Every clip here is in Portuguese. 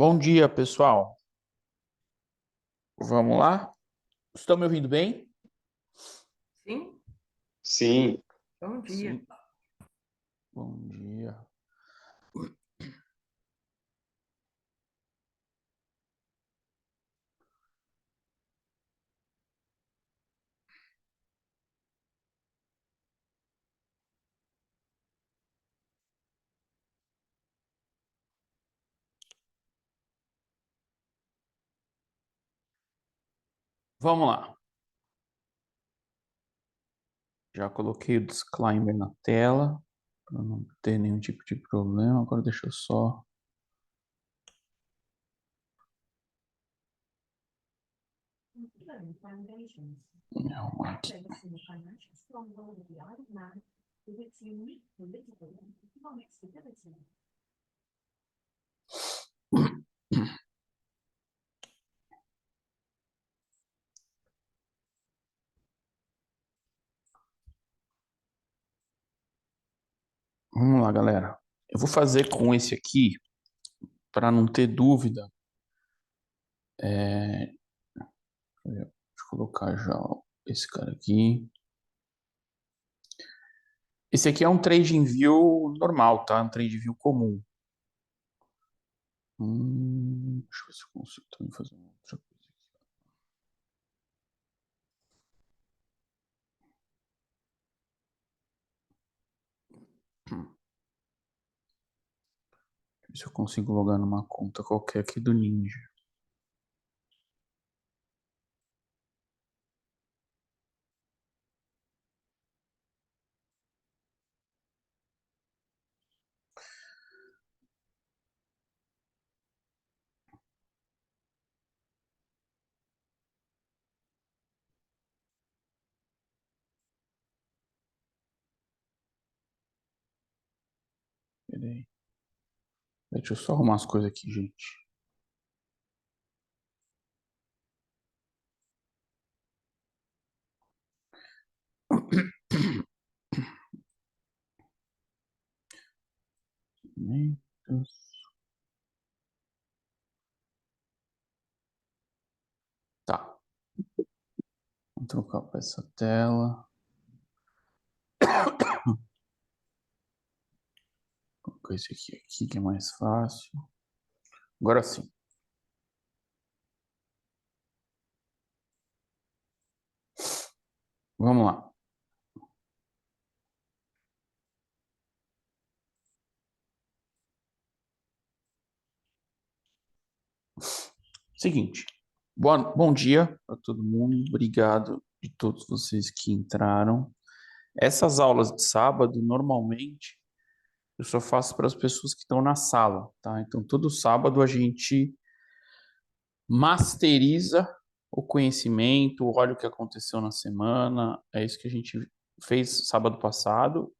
Bom dia, pessoal. Vamos lá? Estão me ouvindo bem? Sim, Sim, bom dia. Sim. Bom dia. Vamos lá. Já coloquei o disclaimer na tela para não ter nenhum tipo de problema. Agora deixa eu só. Me arrumar aqui. Vamos lá, galera. Eu vou fazer com esse aqui para não ter dúvida. Deixa eu colocar já esse cara aqui. Esse aqui é um TradingView normal, tá? Um TradingView comum. Deixa eu ver se eu consigo também fazer uma outra coisa aqui. Ver se eu consigo logar numa conta qualquer aqui do Ninja. Peraí. Deixa eu só arrumar as coisas aqui, gente. Tá. Vou trocar para essa tela. Vou colocar esse aqui que é mais fácil. Agora sim. Vamos lá. Seguinte. Bom dia para todo mundo. Obrigado de todos vocês que entraram. Essas aulas de sábado, normalmente, eu só faço para as pessoas que estão na sala, tá? Então, todo sábado a gente masteriza o conhecimento, olha o que aconteceu na semana. É isso que a gente fez sábado passado.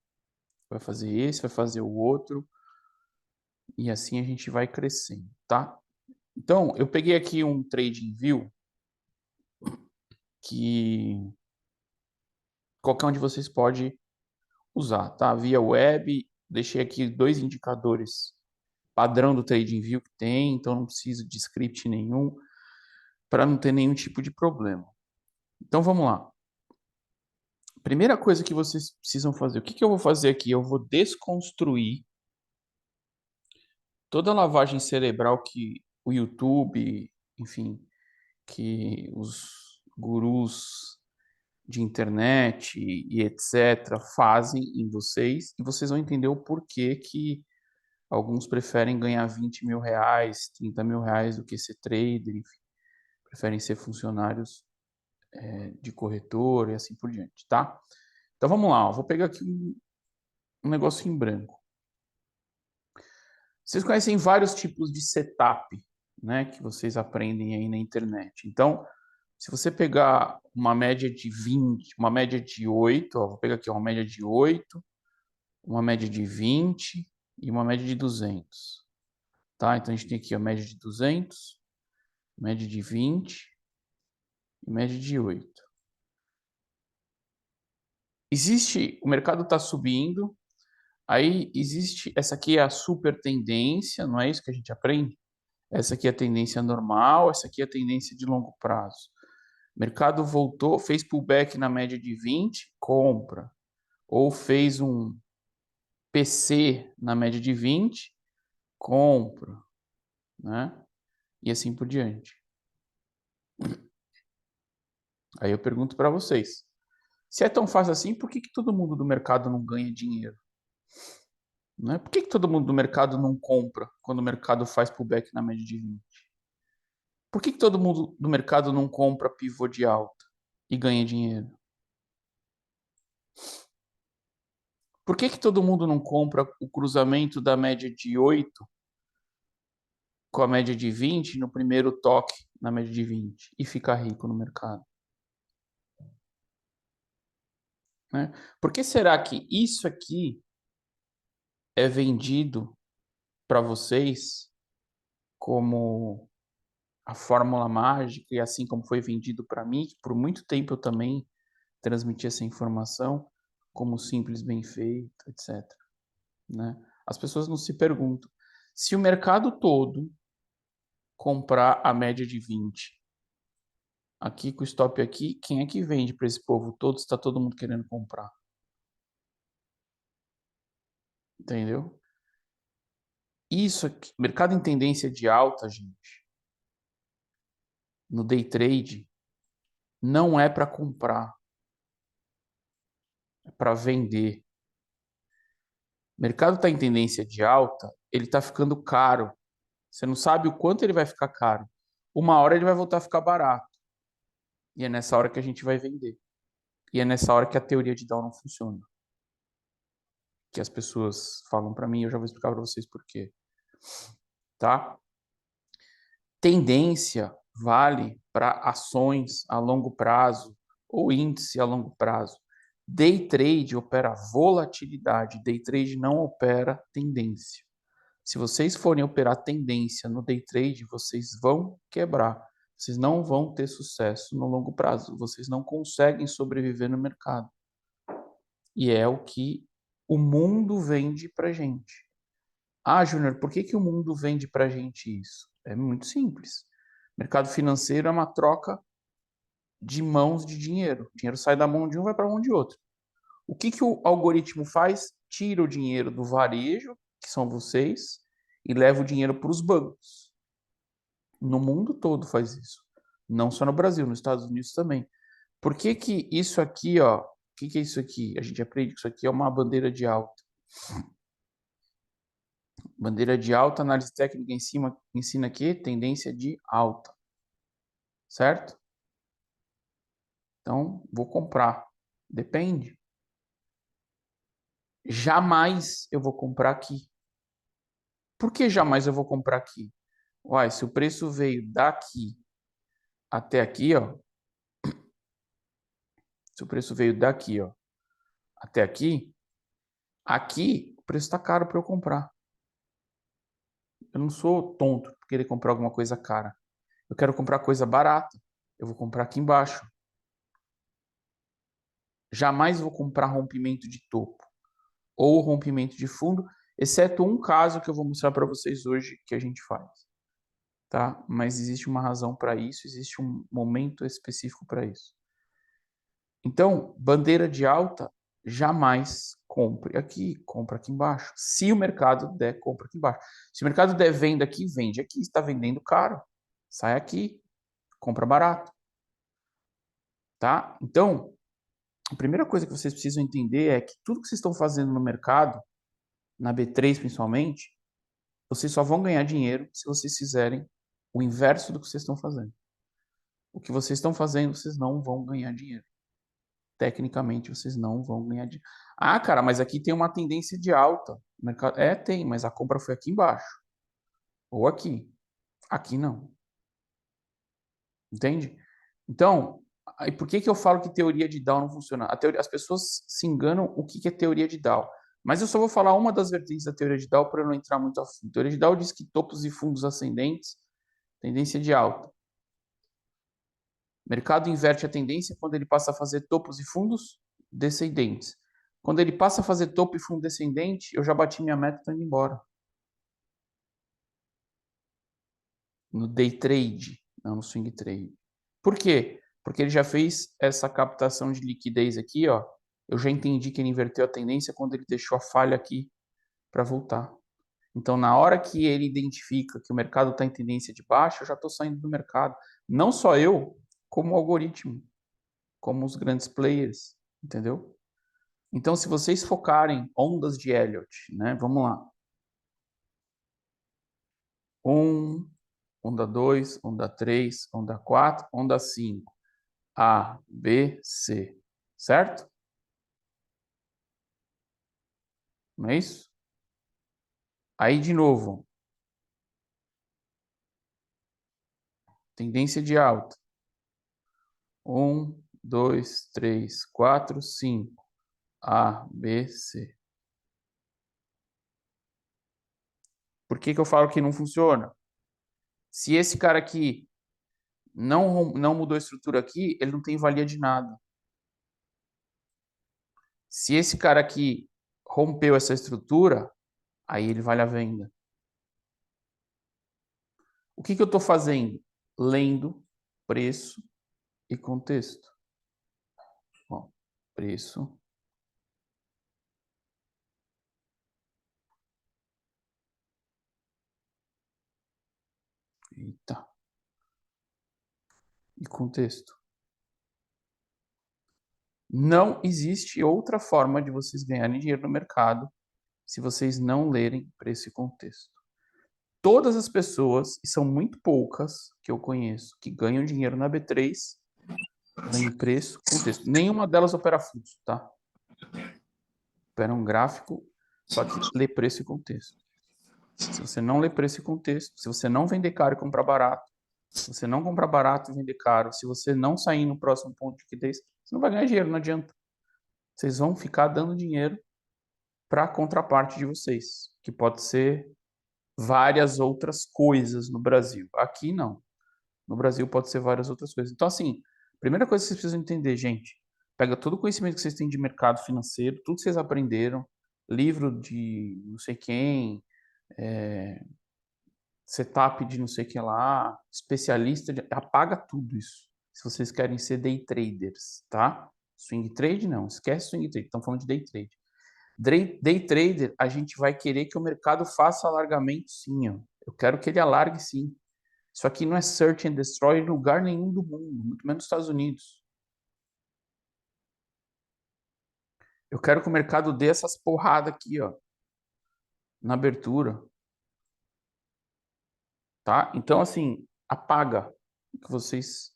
Vai fazer esse, vai fazer o outro. E assim a gente vai crescendo, tá? Então, eu peguei aqui um TradingView que qualquer um de vocês pode usar, tá? Via web, deixei aqui dois indicadores padrão do TradingView que tem, então não preciso de script nenhum para não ter nenhum tipo de problema. Então vamos lá. Primeira coisa que vocês precisam fazer, o que que eu vou fazer aqui? Eu vou desconstruir toda a lavagem cerebral que o YouTube, enfim, que os gurus de internet e etc. fazem em vocês, e vocês vão entender o porquê que alguns preferem ganhar 20 mil reais, 30 mil reais do que ser trader, enfim, preferem ser funcionários de corretor e assim por diante, tá? Então vamos lá, eu vou pegar aqui um negócio em branco. Vocês conhecem vários tipos de setup, né, que vocês aprendem aí na internet. Então, se você pegar uma média de 20, uma média de 8, ó, vou pegar aqui uma média de 8, uma média de 20 e uma média de 200. Tá? Então, a gente tem aqui a média de 200, média de 20 e média de 8. Existe, o mercado está subindo, aí existe, essa aqui é a super tendência, não é isso que a gente aprende? Essa aqui é a tendência normal, essa aqui é a tendência de longo prazo. Mercado voltou, fez pullback na média de 20, compra. Ou fez um PC na média de 20, compra, né? E assim por diante. Aí eu pergunto para vocês, se é tão fácil assim, por que todo mundo do mercado não ganha dinheiro? Né? Por que todo mundo do mercado não compra quando o mercado faz pullback na média de 20? Por que todo mundo do mercado não compra pivô de alta e ganha dinheiro? Por que todo mundo não compra o cruzamento da média de 8 com a média de 20 no primeiro toque na média de 20 e fica rico no mercado? Né? Por que será que isso aqui é vendido para vocês como a fórmula mágica e assim como foi vendido para mim, que por muito tempo eu também transmiti essa informação como simples, bem feito, etc. Né? As pessoas não se perguntam se o mercado todo comprar a média de 20, aqui com o stop aqui, quem é que vende para esse povo todo? Está todo mundo querendo comprar. Entendeu? Isso aqui, mercado em tendência de alta, gente, no day trade, não é para comprar, é para vender. O mercado está em tendência de alta, ele está ficando caro. Você não sabe o quanto ele vai ficar caro. Uma hora ele vai voltar a ficar barato. E é nessa hora que a gente vai vender. E é nessa hora que a teoria de Dow não funciona. Que as pessoas falam para mim, eu já vou explicar para vocês por quê. Tá? Tendência vale para ações a longo prazo ou índice a longo prazo. Day trade opera volatilidade, day trade não opera tendência. Se vocês forem operar tendência no day trade, vocês vão quebrar. Vocês não vão ter sucesso no longo prazo. Vocês não conseguem sobreviver no mercado. E é o que o mundo vende para gente. Ah, Júnior, por que o mundo vende para gente isso? É muito simples. Mercado financeiro é uma troca de mãos de dinheiro. O dinheiro sai da mão de um e vai para a mão de outro. O que o algoritmo faz? Tira o dinheiro do varejo, que são vocês, e leva o dinheiro para os bancos. No mundo todo faz isso. Não só no Brasil, nos Estados Unidos também. Por que isso aqui, ó? O que é isso aqui? A gente aprende que isso aqui é uma bandeira de alta. Bandeira de alta, análise técnica ensina aqui tendência de alta. Certo? Então, vou comprar. Depende. Jamais eu vou comprar aqui. Por que jamais eu vou comprar aqui? Uai, se o preço veio daqui até aqui, ó. Se o preço veio daqui, ó, até aqui, aqui o preço está caro para eu comprar. Eu não sou tonto por querer comprar alguma coisa cara. Eu quero comprar coisa barata. Eu vou comprar aqui embaixo. Jamais vou comprar rompimento de topo ou rompimento de fundo, exceto um caso que eu vou mostrar para vocês hoje que a gente faz. Tá? Mas existe uma razão para isso, existe um momento específico para isso. Então, bandeira de alta, jamais compre aqui, compra aqui embaixo. Se o mercado der, compra aqui embaixo. Se o mercado der venda aqui, vende aqui. Está vendendo caro, sai aqui, compra barato. Tá? Então, a primeira coisa que vocês precisam entender é que tudo que vocês estão fazendo no mercado, na B3 principalmente, vocês só vão ganhar dinheiro se vocês fizerem o inverso do que vocês estão fazendo. O que vocês estão fazendo, vocês não vão ganhar dinheiro. Tecnicamente, vocês não vão ganhar dinheiro. Ah, cara, mas aqui tem uma tendência de alta. É, tem, mas a compra foi aqui embaixo. Ou aqui. Aqui não. Entende? Então, aí por que eu falo que teoria de Dow não funciona? As pessoas se enganam o que é teoria de Dow. Mas eu só vou falar uma das vertentes da teoria de Dow para eu não entrar muito a fundo. A teoria de Dow diz que topos e fundos ascendentes, tendência de alta. O mercado inverte a tendência quando ele passa a fazer topos e fundos descendentes. Quando ele passa a fazer topo e fundo descendente, eu já bati minha meta e estou indo embora. no day trade, não no swing trade. Por quê? Porque ele já fez essa captação de liquidez aqui, ó. Eu já entendi que ele inverteu a tendência quando ele deixou a falha aqui para voltar. Então, na hora que ele identifica que o mercado está em tendência de baixa, eu já estou saindo do mercado. Não só eu, como o algoritmo, como os grandes players, entendeu? Então, se vocês focarem ondas de Elliott, né? Vamos lá. Onda 2, onda 3, onda 4, onda 5. A, B, C. Certo? Não é isso? Aí, de novo, tendência de alta. 1, 2, 3, 4, 5. A, B, C. Por que eu falo que não funciona? Se esse cara aqui não mudou a estrutura aqui, ele não tem valia de nada. Se esse cara aqui rompeu essa estrutura, aí ele vale a venda. O que eu estou fazendo? Lendo preço e contexto. Bom, preço. Eita. E contexto. Não existe outra forma de vocês ganharem dinheiro no mercado se vocês não lerem preço e contexto. Todas as pessoas, e são muito poucas que eu conheço, que ganham dinheiro na B3, leem preço, contexto. Nenhuma delas opera fluxo, tá? Opera um gráfico, só que lê preço e contexto. Se você não lê preço e contexto, se você não vender caro e comprar barato, se você não comprar barato e vender caro, se você não sair no próximo ponto de liquidez, você não vai ganhar dinheiro, não adianta. Vocês vão ficar dando dinheiro para a contraparte de vocês, que pode ser várias outras coisas no Brasil. Aqui não. No Brasil pode ser várias outras coisas. Então, assim, primeira coisa que vocês precisam entender, gente, pega todo o conhecimento que vocês têm de mercado financeiro, tudo que vocês aprenderam, livro de não sei quem, setup de não sei o que lá, especialista, apaga tudo isso. Se vocês querem ser day traders, tá? Swing trade não, esquece swing trade, estamos falando de day trade. Day trader, a gente vai querer que o mercado faça alargamento sim, ó. Eu quero que ele alargue sim. Isso aqui não é search and destroy em lugar nenhum do mundo, muito menos nos Estados Unidos. Eu quero que o mercado dê essas porradas aqui, ó, na abertura. Tá? Então, assim, apaga o que vocês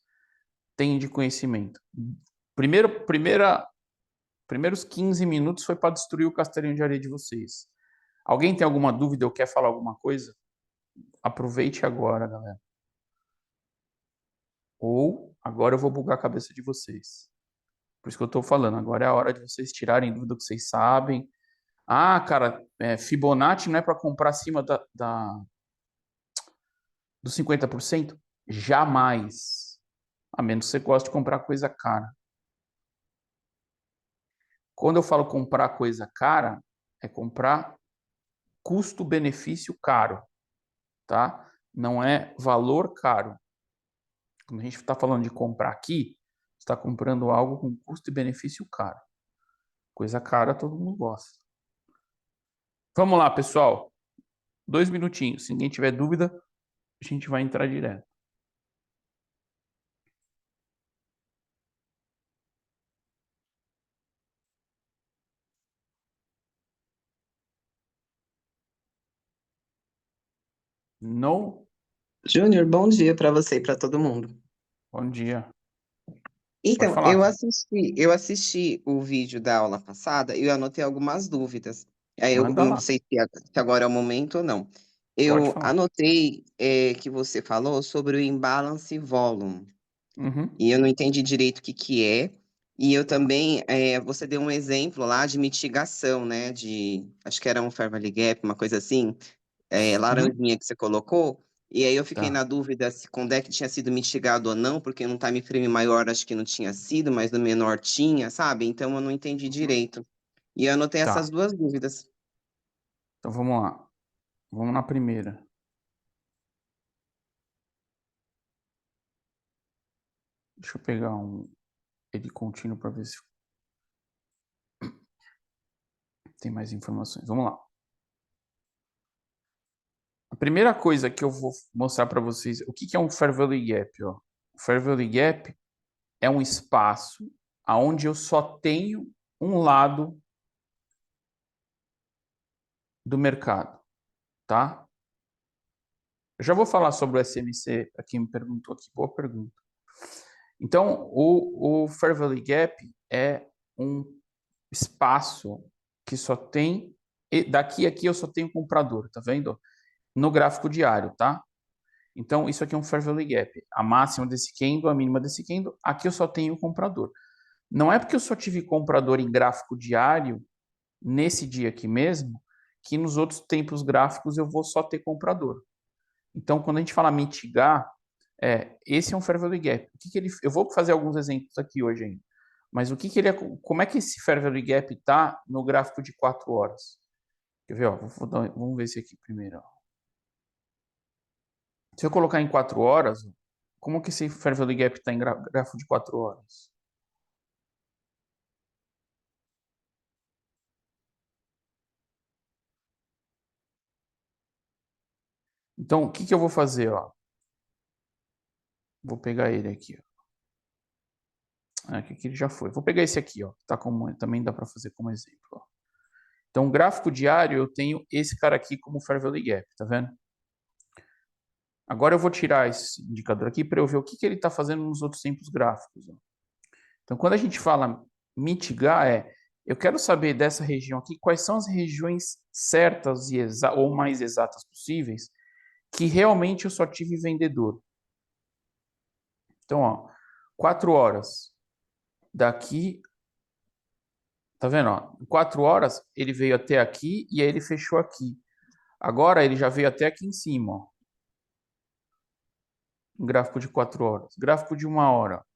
têm de conhecimento. Primeiros 15 minutos foi para destruir o castelinho de areia de vocês. Alguém tem alguma dúvida ou quer falar alguma coisa? Aproveite agora, galera. Ou agora eu vou bugar a cabeça de vocês. Por isso que eu estou falando. Agora é a hora de vocês tirarem dúvida que vocês sabem. Ah, cara, Fibonacci não é para comprar acima dos 50%? Jamais. A menos que você goste de comprar coisa cara. Quando eu falo comprar coisa cara, é comprar custo-benefício caro, tá? Não é valor caro. Quando a gente está falando de comprar aqui, está comprando algo com custo e benefício caro. Coisa cara todo mundo gosta. Vamos lá, pessoal. 2 minutinhos. Se ninguém tiver dúvida, a gente vai entrar direto. No, Júnior, bom dia para você e para todo mundo. bom dia. Pode Então, falar. eu assisti o vídeo da aula passada e eu anotei algumas dúvidas. Aí eu Manda não lá. sei se agora é o momento ou não. Pode Eu falar. anotei que você falou sobre o imbalance volume Uhum. e eu não entendi direito o que que é. E eu também, você deu um exemplo lá de mitigação, né? Acho que era um fair value gap, uma coisa assim. Uhum. Laranjinha que você colocou, e aí eu fiquei Tá. na dúvida se com o deck tinha sido mitigado ou não, porque no time frame maior acho que não tinha sido, mas no menor tinha, sabe? Então eu não entendi direito. E eu anotei essas Tá. duas dúvidas. Então vamos lá. Vamos na primeira. Deixa eu pegar ele contínuo para ver se tem mais informações. Vamos lá. A primeira coisa que eu vou mostrar para vocês, o que é um Fair Value Gap? Ó. O Fair Value Gap é um espaço onde eu só tenho um lado do mercado, tá? Eu já vou falar sobre o SMC, a quem me perguntou aqui, boa pergunta. Então, o Fair Value Gap é um espaço que só tem, daqui a aqui eu só tenho comprador, tá vendo? No gráfico diário, tá? Então, isso aqui é um Fair Value Gap. A máxima desse candle, a mínima desse candle, aqui eu só tenho comprador. Não é porque eu só tive comprador em gráfico diário, nesse dia aqui mesmo, que nos outros tempos gráficos eu vou só ter comprador. Então, quando a gente fala mitigar, esse é um Fair Value Gap. Eu vou fazer alguns exemplos aqui hoje ainda. Mas como é que esse Fair Value Gap está no gráfico de 4 horas? Quer ver? Ó, vamos ver esse aqui primeiro. Ó. Se eu colocar em 4 horas, como que esse Fair Value Gap está em gráfico de 4 horas? Então, o que eu vou fazer? Ó? Vou pegar ele aqui. Ó. Aqui ele já foi. Vou pegar esse aqui, ó. Tá também dá para fazer como exemplo. Ó. Então, gráfico diário, eu tenho esse cara aqui como Fair Value Gap, tá vendo? Agora eu vou tirar esse indicador aqui para eu ver o que ele está fazendo nos outros tempos gráficos. Ó. Então, quando a gente fala mitigar, eu quero saber dessa região aqui quais são as regiões certas ou mais exatas possíveis que realmente eu só tive vendedor. Então, ó, 4 horas. Daqui, tá vendo? Ó, em 4 horas ele veio até aqui e aí ele fechou aqui. Agora ele já veio até aqui em cima, ó. Um gráfico de 4 horas. Gráfico de 1 hora.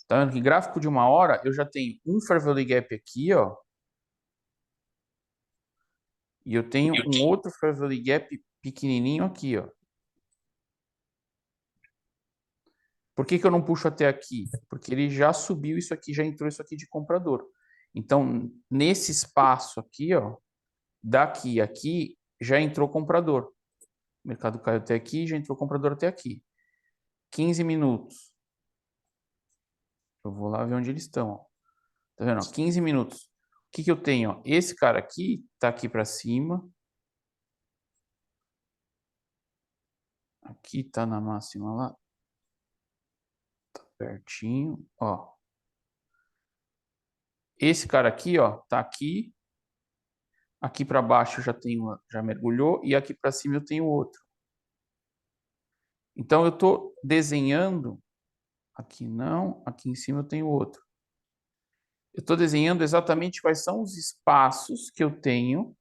Tá vendo que gráfico de 1 hora eu já tenho um Fair Value Gap aqui, ó. E eu tenho um outro Fair Value Gap pequenininho aqui, ó. Por que eu não puxo até aqui? Porque ele já subiu isso aqui, já entrou isso aqui de comprador. Então, nesse espaço aqui, ó, daqui a aqui, já entrou comprador. O mercado caiu até aqui, já entrou comprador até aqui. 15 minutos. Eu vou lá ver onde eles estão, ó. Tá vendo? Ó, 15 minutos. O que eu tenho? Ó? Esse cara aqui tá aqui para cima. Aqui tá na máxima lá. Tá pertinho, ó. Esse cara aqui, ó, tá aqui. Aqui para baixo já mergulhou e aqui para cima eu tenho outro. Então eu estou desenhando, aqui não, aqui em cima eu tenho outro. Eu estou desenhando exatamente quais são os espaços que eu tenho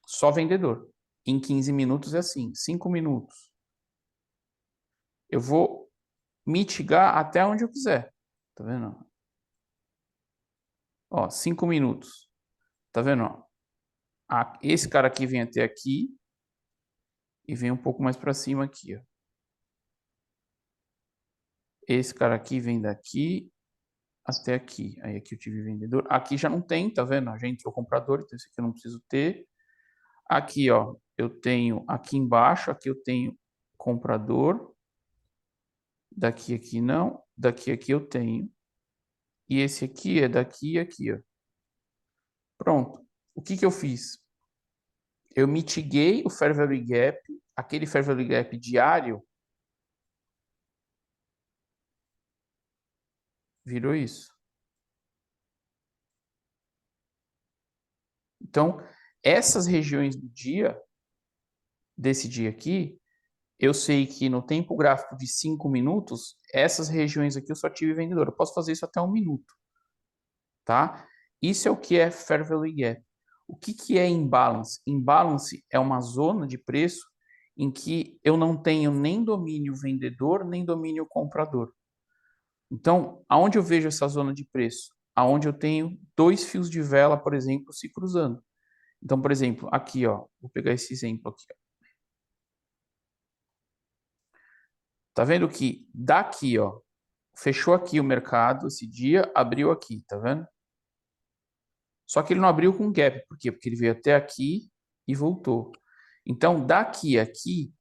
só vendedor. Em 15 minutos é assim, 5 minutos. Eu vou mitigar até onde eu quiser. Tá vendo? Ó, 5 minutos. Tá vendo? Ó? Esse cara aqui vem até aqui e vem um pouco mais para cima aqui, ó. Esse cara aqui vem daqui até aqui. Aí aqui eu tive vendedor. Aqui já não tem, tá vendo? Já entrou comprador, então esse aqui eu não preciso ter. Aqui, ó, eu tenho aqui embaixo, aqui eu tenho comprador. Daqui aqui não, daqui aqui eu tenho. E esse aqui é daqui e aqui, ó. Pronto. O que eu fiz? Eu mitiguei o Fair Value Gap, aquele Fair Value Gap diário, virou isso. Então, essas regiões do dia, desse dia aqui, eu sei que no tempo gráfico de 5 minutos, essas regiões aqui eu só tive vendedor. Eu posso fazer isso até 1 minuto, tá? Isso é o que é Fair Value Gap. O que é imbalance? Imbalance é uma zona de preço em que eu não tenho nem domínio vendedor, nem domínio comprador. Então, aonde eu vejo essa zona de preço? Aonde eu tenho 2 fios de vela, por exemplo, se cruzando. Então, por exemplo, aqui, ó, vou pegar esse exemplo aqui, ó. Tá vendo que daqui, ó, fechou aqui o mercado esse dia, abriu aqui, tá vendo? Só que ele não abriu com gap. Por quê? Porque ele veio até aqui e voltou. Então, daqui a aqui,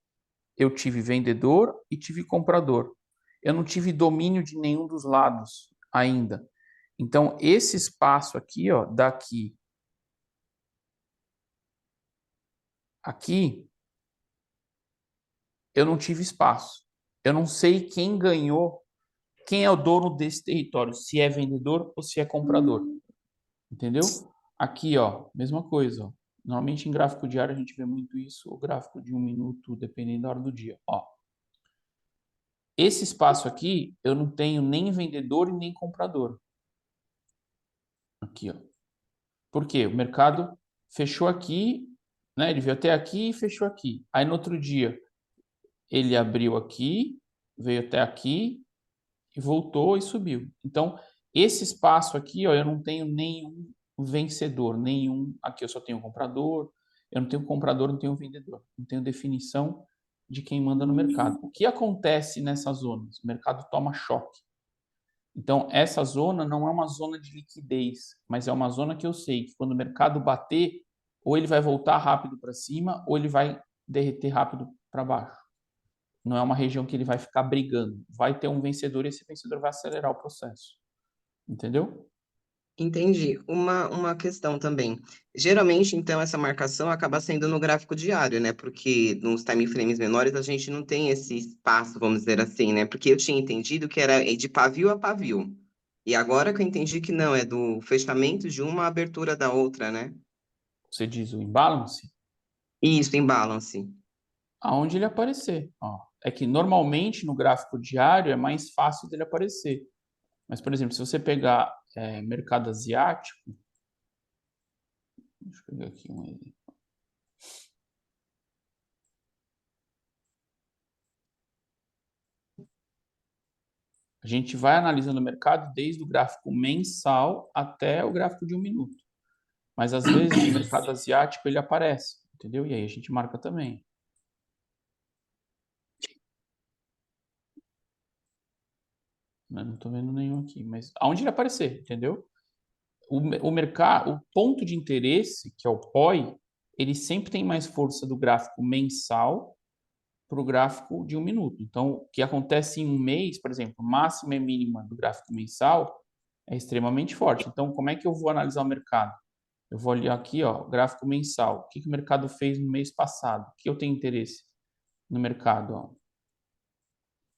eu tive vendedor e tive comprador. Eu não tive domínio de nenhum dos lados ainda. Então, esse espaço aqui, ó, daqui aqui, eu não tive espaço. Eu não sei quem ganhou, quem é o dono desse território, se é vendedor ou se é comprador. Entendeu? Aqui, ó, mesma coisa, ó. Normalmente em gráfico diário a gente vê muito isso, o gráfico de 1 minuto, dependendo da hora do dia. Ó, esse espaço aqui, eu não tenho nem vendedor e nem comprador. Aqui, ó. Por quê? O mercado fechou aqui, né? Ele veio até aqui e fechou aqui. Aí no outro dia, ele abriu aqui, veio até aqui e voltou e subiu. Então, esse espaço aqui, ó, eu não tenho nenhum vencedor, nenhum. Aqui eu só tenho comprador, eu não tenho comprador, não tenho vendedor, não tenho definição de quem manda no mercado. O que acontece nessas zonas? O mercado toma choque. Então, essa zona não é uma zona de liquidez, mas é uma zona que eu sei que quando o mercado bater, ou ele vai voltar rápido para cima, ou ele vai derreter rápido para baixo. Não é uma região que ele vai ficar brigando. Vai ter um vencedor e esse vencedor vai acelerar o processo. Entendeu? Entendi. Uma questão também. Geralmente, então, essa marcação acaba sendo no gráfico diário, né? Porque nos time frames menores a gente não tem esse espaço, vamos dizer assim, né? Porque eu tinha entendido que era de pavio a pavio. E agora que eu entendi que não, é do fechamento de uma abertura da outra, né? Você diz o imbalance, Isso, em balance. aonde ele aparecer. Ó, é que normalmente no gráfico diário é mais fácil dele aparecer. Mas, por exemplo, se você pegar mercado asiático, deixa eu pegar aqui um exemplo. A gente vai analisando o mercado desde o gráfico mensal até o gráfico de 1 minuto. Mas às vezes no mercado asiático ele aparece, entendeu? E aí a gente marca também. Mas não estou vendo nenhum aqui, mas aonde ele aparecer, entendeu? O mercado, o ponto de interesse, que é o POI, ele sempre tem mais força do gráfico mensal para o gráfico de 1 minuto. Então, o que acontece em um mês, por exemplo, máxima e mínima do gráfico mensal é extremamente forte. Então, como é que eu vou analisar o mercado? Eu vou olhar aqui, ó, gráfico mensal. O que o mercado fez no mês passado? O que eu tenho interesse no mercado? Ó.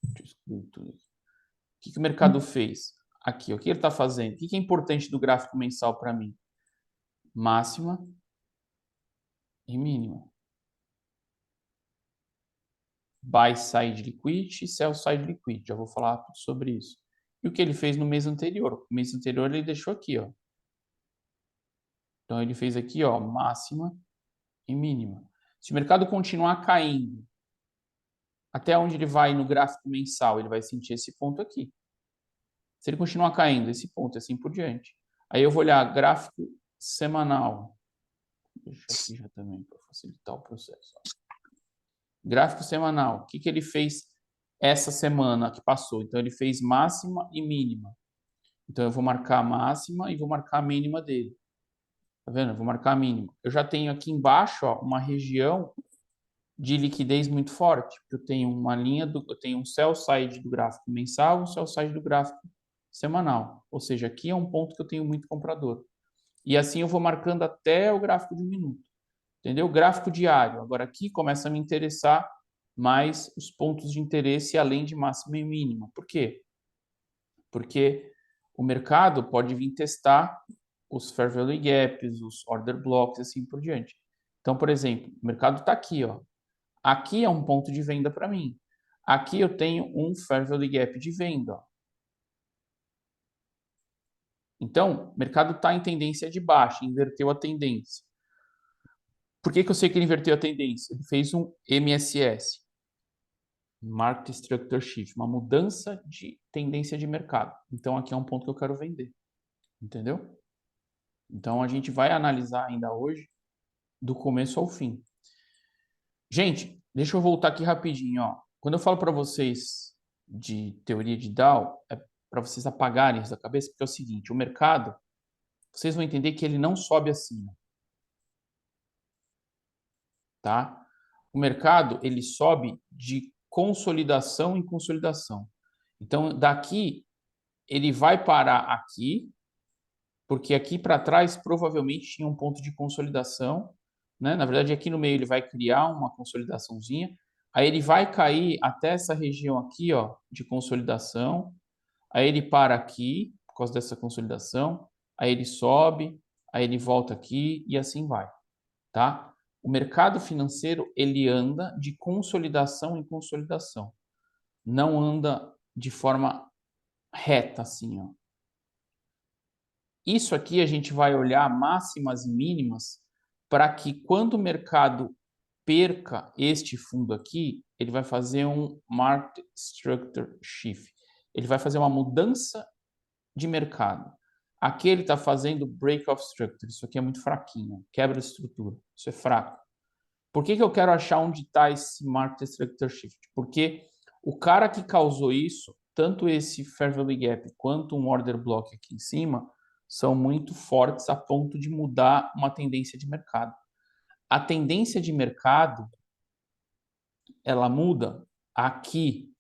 Deixa eu excluir tudo aqui. O que o mercado fez? Aqui, o que ele está fazendo? O que é importante do gráfico mensal para mim? Máxima e mínima. Buy side liquidity, sell side liquidity. Já vou falar sobre isso. E o que ele fez no mês anterior? O mês anterior ele deixou aqui, ó. Então ele fez aqui, ó, máxima e mínima. Se o mercado continuar caindo, até onde ele vai no gráfico mensal? Ele vai sentir esse ponto aqui. Se ele continuar caindo, esse ponto, assim por diante. Aí eu vou olhar gráfico semanal. Deixa aqui já também para facilitar o processo. Gráfico semanal. O que ele fez essa semana que passou? Então ele fez máxima e mínima. Então eu vou marcar a máxima e vou marcar a mínima dele. Tá vendo? Eu vou marcar a mínima. Eu já tenho aqui embaixo, ó, uma região de liquidez muito forte. Eu tenho uma linha eu tenho um sell side do gráfico mensal, um sell side do gráfico semanal. Ou seja, aqui é um ponto que eu tenho muito comprador. E assim eu vou marcando até o gráfico de 1 minuto. Entendeu? Gráfico diário. Agora aqui começa a me interessar mais os pontos de interesse além de máxima e mínima. Por quê? Porque o mercado pode vir testar os fair value gaps, os order blocks, assim por diante. Então, por exemplo, o mercado está aqui, ó. Aqui é um ponto de venda para mim. Aqui eu tenho um fair value gap de venda. Ó. Então, o mercado está em tendência de baixa, inverteu a tendência. Por que eu sei que ele inverteu a tendência? Ele fez um MSS, Market Structure Shift, uma mudança de tendência de mercado. Então, aqui é um ponto que eu quero vender. Entendeu? Então, a gente vai analisar ainda hoje do começo ao fim. Gente, deixa eu voltar aqui rapidinho. Ó. quando eu falo para vocês de teoria de Dow, é para vocês apagarem isso da cabeça, porque é o seguinte, o mercado, vocês vão entender que ele não sobe acima, tá? O mercado, ele sobe de consolidação em consolidação. Então, daqui, ele vai parar aqui, porque aqui para trás provavelmente tinha um ponto de consolidação, né? Na verdade, aqui no meio ele vai criar uma consolidaçãozinha, aí ele vai cair até essa região aqui, ó, de consolidação, aí ele para aqui, por causa dessa consolidação, aí ele sobe, aí ele volta aqui e assim vai, tá? O mercado financeiro, ele anda de consolidação em consolidação, não anda de forma reta assim, ó. Isso aqui a gente vai olhar máximas e mínimas para que quando o mercado perca este fundo aqui, ele vai fazer um Market Structure Shift. Ele vai fazer uma mudança de mercado. Aqui ele está fazendo Break of Structure. Isso aqui é muito fraquinho, quebra de estrutura. Isso é fraco. Por que eu quero achar onde está esse Market Structure Shift? Porque o cara que causou isso, tanto esse Fair Value Gap quanto um Order Block aqui em cima, são muito fortes a ponto de mudar uma tendência de mercado. A tendência de mercado, ela muda aqui.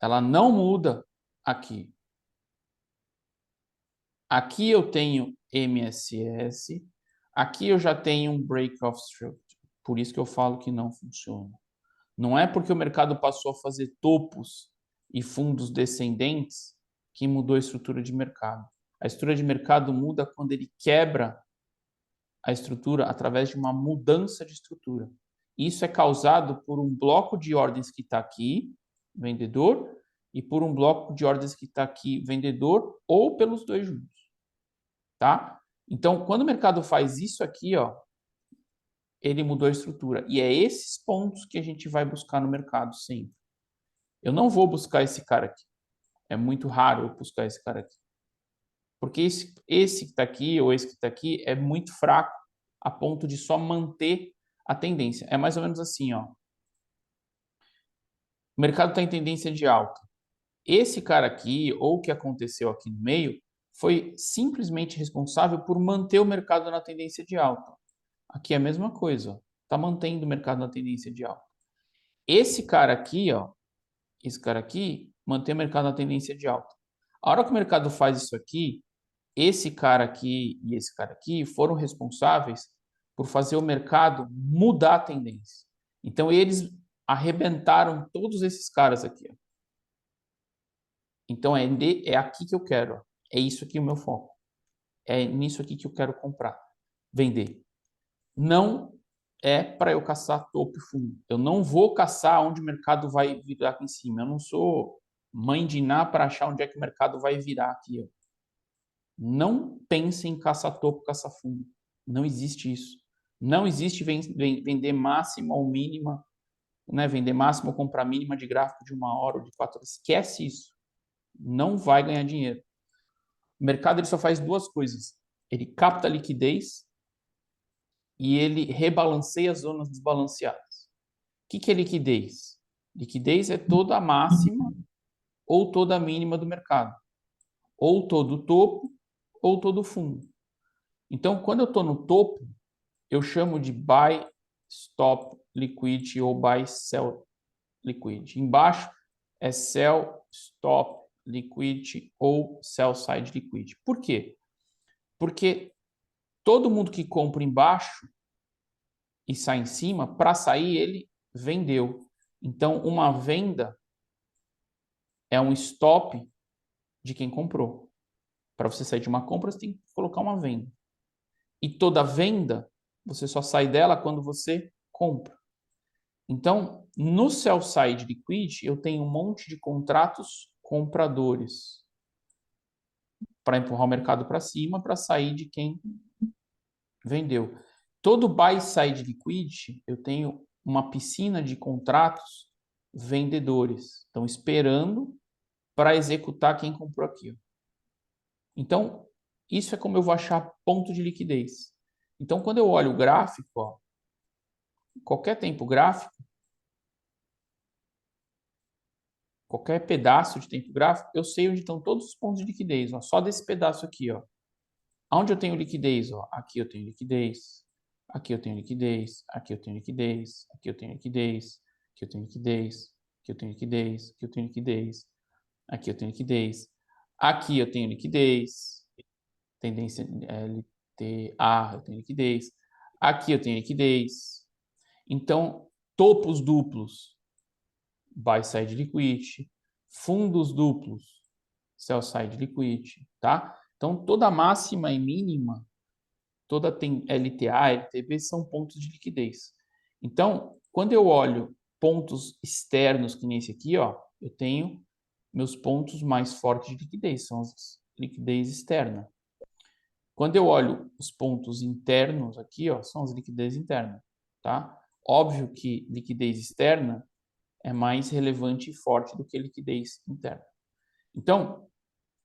Ela não muda aqui. Aqui eu tenho MSS, aqui eu já tenho um Break of Structure. Por isso que eu falo que não funciona. Não é porque o mercado passou a fazer topos e fundos descendentes que mudou a estrutura de mercado. A estrutura de mercado muda quando ele quebra a estrutura através de uma mudança de estrutura. Isso é causado por um bloco de ordens que está aqui, vendedor, e por um bloco de ordens que está aqui, vendedor, ou pelos dois juntos. Tá? Então, quando o mercado faz isso aqui, ó, ele mudou a estrutura. E é esses pontos que a gente vai buscar no mercado sempre. Eu não vou buscar esse cara aqui. É muito raro eu buscar esse cara aqui. Porque esse que está aqui ou esse que está aqui é muito fraco a ponto de só manter a tendência. É mais ou menos assim, ó. O mercado está em tendência de alta. Esse cara aqui, ou o que aconteceu aqui no meio, foi simplesmente responsável por manter o mercado na tendência de alta. Aqui é a mesma coisa, está mantendo o mercado na tendência de alta. Esse cara aqui, ó, esse cara aqui, mantém o mercado na tendência de alta. A hora que o mercado faz isso aqui, esse cara aqui e esse cara aqui foram responsáveis por fazer o mercado mudar a tendência. Então, eles arrebentaram todos esses caras aqui. Ó. Então, é aqui que eu quero. Ó. É isso aqui o meu foco. É nisso aqui que eu quero comprar, vender. Não é para eu caçar topo e fundo. Eu não vou caçar onde o mercado vai virar aqui em cima. Eu não sou mãe de Ná para achar onde é que o mercado vai virar aqui. Ó. Não pense em caçar topo, caçar fundo. Não existe isso. Não existe vender máxima ou mínima, né? Vender máxima ou comprar mínima de gráfico de 1 hora ou de 4 horas. Esquece isso. Não vai ganhar dinheiro. O mercado ele só faz duas coisas. Ele capta liquidez e ele rebalanceia as zonas desbalanceadas. O que é liquidez? Liquidez é toda a máxima ou toda a mínima do mercado. Ou todo o topo ou todo o fundo. Então, quando eu estou no topo, eu chamo de buy, stop, liquidity ou buy, sell, liquidity. Embaixo é sell, stop, liquidity ou sell side liquidity. Por quê? Porque todo mundo que compra embaixo e sai em cima, para sair ele vendeu. Então, uma venda é um stop de quem comprou. Para você sair de uma compra, você tem que colocar uma venda. E toda venda, você só sai dela quando você compra. Então, no sell side liquidity, eu tenho um monte de contratos compradores para empurrar o mercado para cima, para sair de quem vendeu. Todo buy side liquidity, eu tenho uma piscina de contratos vendedores. Estão esperando para executar quem comprou aquilo. Então, isso é como eu vou achar ponto de liquidez. Então, quando eu olho o gráfico, ó, qualquer tempo gráfico, qualquer pedaço de tempo gráfico, eu sei onde estão todos os pontos de liquidez, ó, só desse pedaço aqui, ó. Onde eu tenho liquidez, ó, aqui eu tenho liquidez, aqui eu tenho liquidez, aqui eu tenho liquidez, aqui eu tenho liquidez, aqui eu tenho liquidez, aqui eu tenho liquidez, aqui eu tenho liquidez, aqui eu tenho liquidez, aqui eu tenho liquidez, tendência LTA, eu tenho liquidez, aqui eu tenho liquidez. Então, topos duplos, buy side liquidity, fundos duplos, sell side liquidity, tá? Então, toda máxima e mínima, toda tem LTA, LTB são pontos de liquidez. Então, quando eu olho pontos externos, que nem esse aqui, ó, eu tenho meus pontos mais fortes de liquidez, são as liquidez externa. Quando eu olho os pontos internos aqui, ó, são as liquidez internas, tá? Óbvio que liquidez externa é mais relevante e forte do que liquidez interna. Então,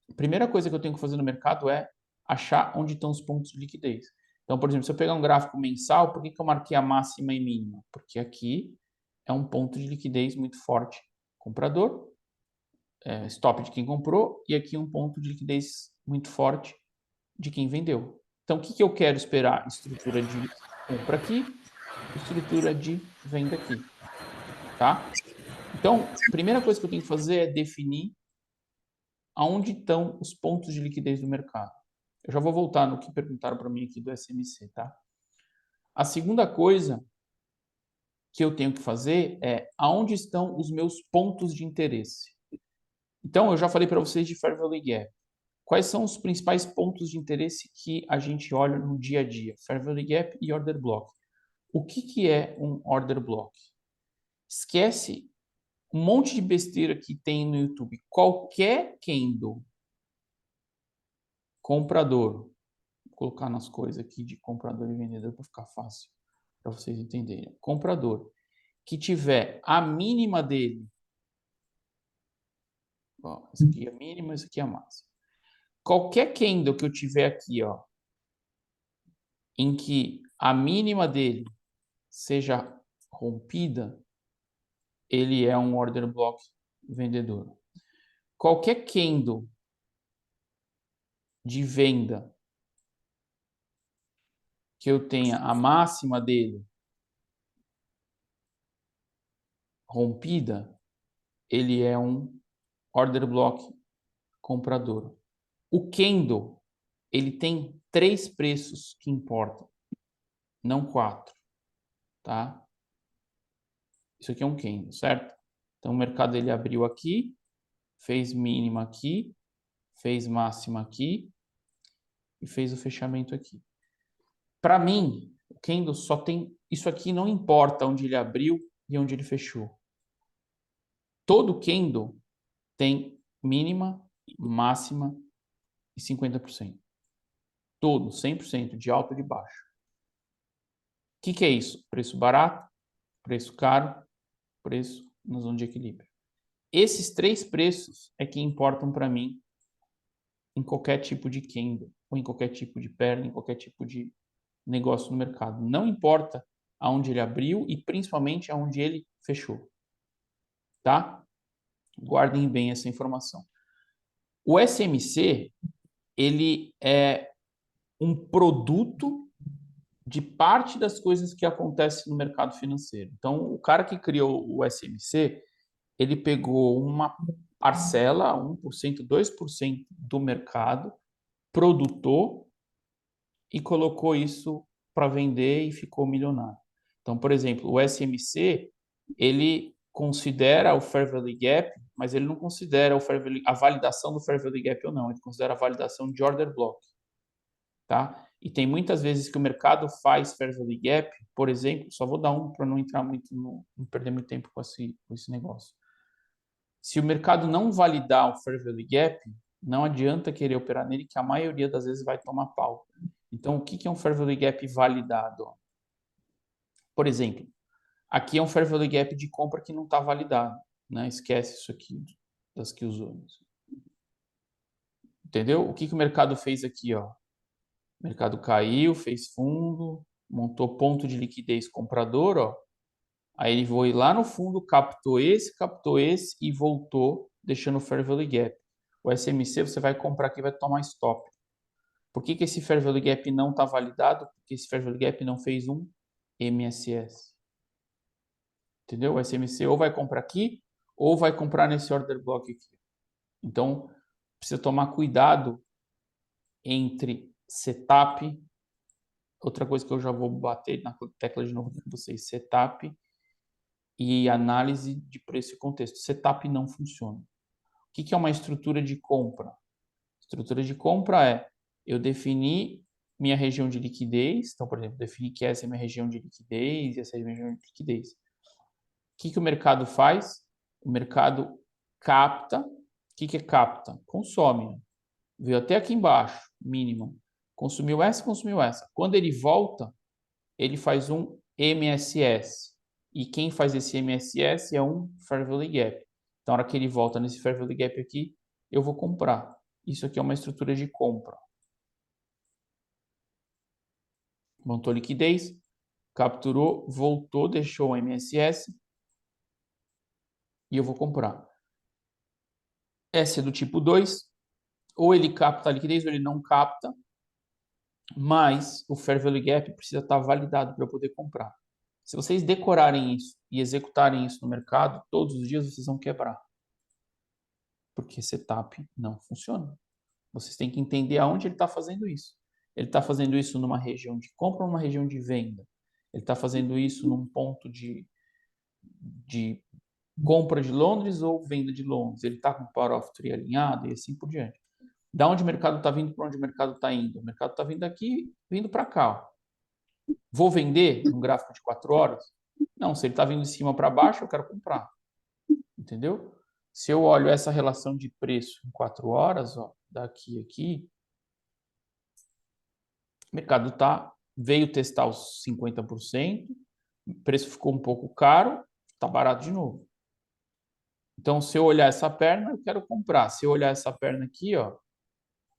a primeira coisa que eu tenho que fazer no mercado é achar onde estão os pontos de liquidez. Então, por exemplo, se eu pegar um gráfico mensal, por que eu marquei a máxima e mínima? Porque aqui é um ponto de liquidez muito forte. Comprador, stop de quem comprou, e aqui um ponto de liquidez muito forte de quem vendeu. Então, o que eu quero esperar? Estrutura de compra aqui, estrutura de venda aqui, tá? Então, a primeira coisa que eu tenho que fazer é definir aonde estão os pontos de liquidez do mercado. Eu já vou voltar no que perguntaram para mim aqui do SMC, tá? A segunda coisa que eu tenho que fazer é aonde estão os meus pontos de interesse. Então, eu já falei para vocês de Fair Value Gap. Quais são os principais pontos de interesse que a gente olha no dia a dia? Fair Value Gap e Order Block. O que é um Order Block? Esquece um monte de besteira que tem no YouTube. Qualquer candle comprador, vou colocar nas coisas aqui de comprador e vendedor para ficar fácil para vocês entenderem. Comprador que tiver a mínima dele, ó, esse aqui é a mínima, esse aqui é a máxima. Qualquer candle que eu tiver aqui, ó, em que a mínima dele seja rompida, ele é um order block vendedor. Qualquer candle de venda que eu tenha a máxima dele rompida, ele é um order block comprador. O candle, ele tem 3 preços que importam, não 4, tá? Isso aqui é um candle, certo? Então o mercado ele abriu aqui, fez mínima aqui, fez máxima aqui e fez o fechamento aqui. Para mim, o candle só tem isso aqui, não importa onde ele abriu e onde ele fechou. Todo candle tem mínima, máxima e 50%. Todo, 100%, de alto e de baixo. O que é isso? Preço barato, preço caro, preço na zona de equilíbrio. Esses 3 preços é que importam para mim em qualquer tipo de candle, ou em qualquer tipo de perna, em qualquer tipo de negócio no mercado. Não importa aonde ele abriu e principalmente aonde ele fechou. Tá? Guardem bem essa informação. O SMC, ele é um produto de parte das coisas que acontecem no mercado financeiro. Então, o cara que criou o SMC, ele pegou uma parcela, 1%, 2% do mercado, produtor e colocou isso para vender e ficou milionário. Então, por exemplo, o SMC, ele considera o Fair Value Gap, mas ele não considera a validação do Fair Value Gap ou não, ele considera a validação de Order Block. Tá? E tem muitas vezes que o mercado faz Fair Value Gap, por exemplo, só vou dar um para não entrar muito, não perder muito tempo com esse negócio. Se o mercado não validar o Fair Value Gap, não adianta querer operar nele, que a maioria das vezes vai tomar pau. Então, o que é um Fair Value Gap validado? Por exemplo, aqui é um Fair Value Gap de compra que não está validado. Né? Esquece isso aqui das que usou. Entendeu? O que o mercado fez aqui? Ó? O mercado caiu, fez fundo, montou ponto de liquidez comprador, ó, Aí ele foi lá no fundo, captou esse e voltou, deixando o Fair Value Gap. O SMC você vai comprar aqui e vai tomar stop. Por que esse Fair Value Gap não está validado? Porque esse Fair Value Gap não fez um MSS. Entendeu? O SMC ou vai comprar aqui, ou vai comprar nesse order block aqui. Então, precisa tomar cuidado entre setup, outra coisa que eu já vou bater na tecla de novo com vocês, setup e análise de preço e contexto. Setup não funciona. O que é uma estrutura de compra? Estrutura de compra é eu definir minha região de liquidez, então, por exemplo, definir que essa é minha região de liquidez e essa é a minha região de liquidez. O que o mercado faz? O mercado capta. O que é capta? Consome. Veio até aqui embaixo, mínimo. Consumiu essa, consumiu essa. Quando ele volta, ele faz um MSS. E quem faz esse MSS é um Fair Value Gap. Então, na hora que ele volta nesse Fair Value Gap aqui, eu vou comprar. Isso aqui é uma estrutura de compra. Montou liquidez, capturou, voltou, deixou o MSS e eu vou comprar. Essa é do tipo 2, ou ele capta a liquidez ou ele não capta, mas o Fair Value Gap precisa estar validado para eu poder comprar. Se vocês decorarem isso e executarem isso no mercado, todos os dias vocês vão quebrar. Porque setup não funciona. Vocês têm que entender aonde ele está fazendo isso. Ele está fazendo isso numa região de compra ou numa região de venda? Ele está fazendo isso num ponto de compra de Londres ou venda de Londres? Ele está com o Power of Three alinhado e assim por diante. Da onde o mercado está vindo para onde o mercado está indo? O mercado está vindo aqui, vindo para cá. Vou vender num gráfico de 4 horas? Não, se ele está vindo de cima para baixo, eu quero comprar. Entendeu? Se eu olho essa relação de preço em 4 horas, ó, daqui a aqui, o mercado veio testar os 50%, o preço ficou um pouco caro, está barato de novo. Então, se eu olhar essa perna, eu quero comprar. Se eu olhar essa perna aqui, ó,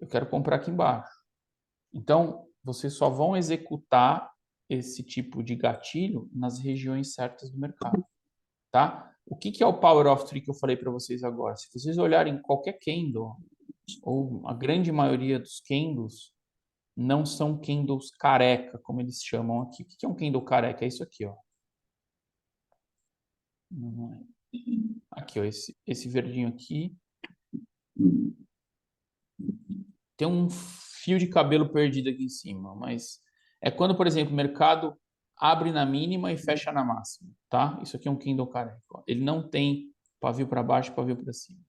eu quero comprar aqui embaixo. Então, vocês só vão executar esse tipo de gatilho nas regiões certas do mercado, tá? O que é o Power of Three que eu falei para vocês agora? Se vocês olharem qualquer candle, ou a grande maioria dos candles, não são candles careca, como eles chamam aqui. O que é um candle careca? É isso aqui, ó. Aqui, ó, esse verdinho aqui. Tem um fio de cabelo perdido aqui em cima, mas é quando, por exemplo, o mercado abre na mínima e fecha na máxima, tá? Isso aqui é um candle careca. Ó. Ele não tem pavio para baixo e pavio para cima.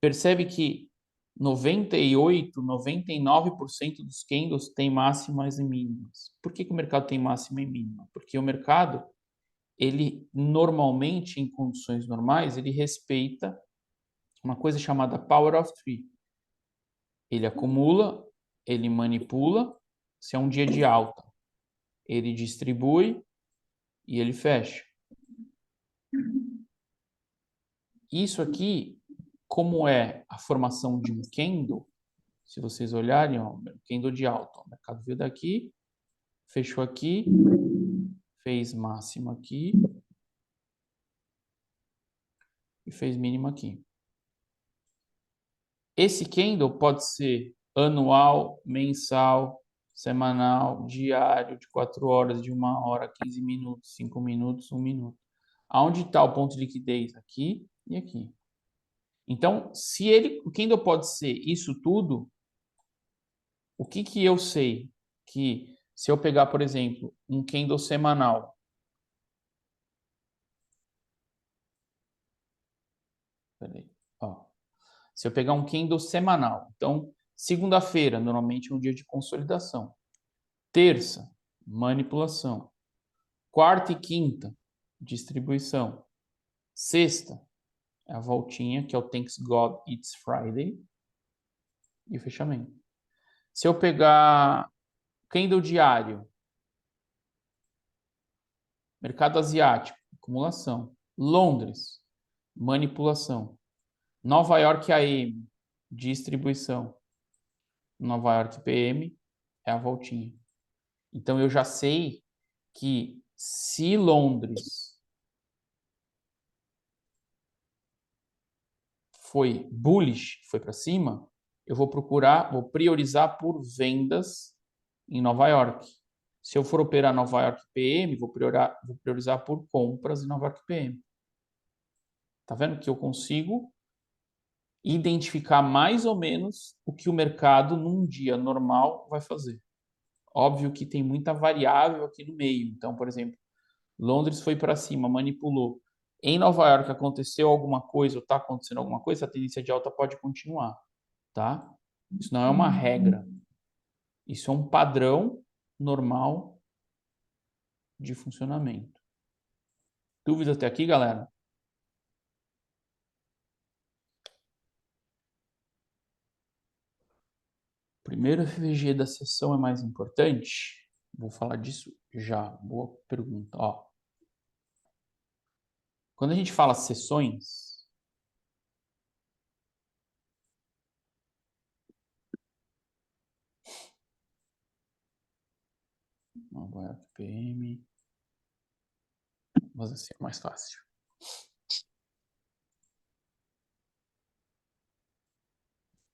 Percebe que 98, 99% dos candles tem máximas e mínimas. Por que o mercado tem máxima e mínima? Porque o mercado, ele normalmente, em condições normais, ele respeita uma coisa chamada Power of Three. Ele acumula, ele manipula, se é um dia de alta, ele distribui e ele fecha. Isso aqui, como é a formação de um candle, se vocês olharem, ó, candle de alta, ó, o mercado veio daqui, fechou aqui, fez máximo aqui e fez mínimo aqui. Esse candle pode ser anual, mensal, semanal, diário, de 4 horas, de 1 hora, 15 minutos, 5 minutos, 1 minuto. Aonde está o ponto de liquidez? Aqui e aqui. Então, o candle pode ser isso tudo, o que eu sei? Que se eu pegar, por exemplo, um candle semanal, peraí, ó. Se eu pegar um candle semanal, então, segunda-feira, normalmente é um dia de consolidação. Terça, manipulação. Quarta e quinta, distribuição. Sexta, é a voltinha, que é o Thanks God It's Friday. E o fechamento. Se eu pegar candle diário, mercado asiático, acumulação. Londres, manipulação. Nova York AM, distribuição. Nova York PM é a voltinha. Então eu já sei que se Londres foi bullish, foi para cima, eu vou priorizar por vendas em Nova York. Se eu for operar Nova York PM, vou priorizar por compras em Nova York PM. Tá vendo que eu consigo identificar mais ou menos o que o mercado num dia normal vai fazer. Óbvio que tem muita variável aqui no meio. Então, por exemplo, Londres foi para cima, manipulou. Em Nova York aconteceu alguma coisa ou está acontecendo alguma coisa, a tendência de alta pode continuar, tá? Isso não é uma regra. Isso é um padrão normal de funcionamento. Dúvidas até aqui, galera? Primeiro FVG da sessão é mais importante? Vou falar disso já. Boa pergunta. Ó, quando a gente fala sessões, Nova York PM, mas assim é mais fácil.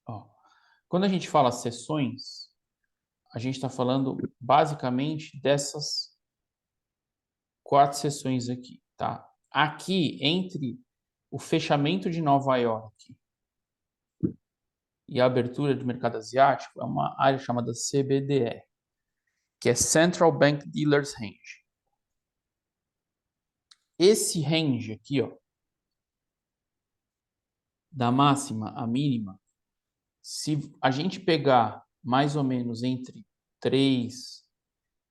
Ó, quando a gente fala sessões, a gente está falando basicamente dessas 4 sessões aqui, tá? Aqui, entre o fechamento de Nova York e a abertura do mercado asiático, é uma área chamada CBDE, que é Central Bank Dealers Range. Esse range aqui, ó, da máxima à mínima, se a gente pegar mais ou menos entre 3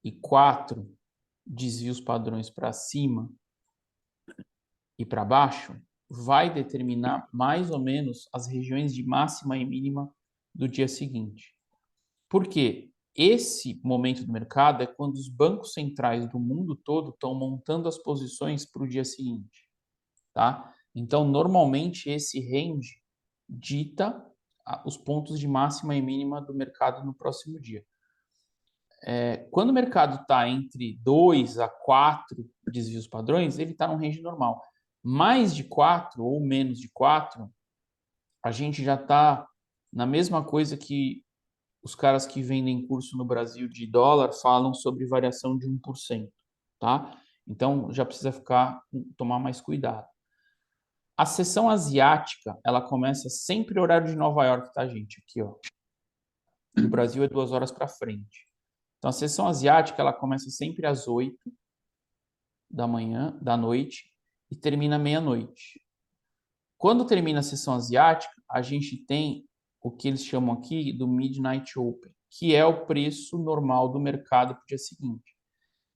e 4 desvios padrões para cima e para baixo, vai determinar mais ou menos as regiões de máxima e mínima do dia seguinte. Por quê? Esse momento do mercado é quando os bancos centrais do mundo todo estão montando as posições para o dia seguinte, tá? Então, normalmente, esse range dita os pontos de máxima e mínima do mercado no próximo dia. Quando o mercado está entre 2 a 4 desvios padrões, ele está num range normal. Mais de 4 ou menos de 4, a gente já está na mesma coisa que os caras que vendem curso no Brasil de dólar falam sobre variação de 1%, tá? Então, já precisa tomar mais cuidado. A sessão asiática, ela começa sempre horário de Nova York, tá, gente? Aqui, ó. No Brasil é 2 horas para frente. Então, a sessão asiática, ela começa sempre às 8 da noite e termina meia-noite. Quando termina a sessão asiática, a gente tem o que eles chamam aqui do Midnight Open, que é o preço normal do mercado para o dia seguinte.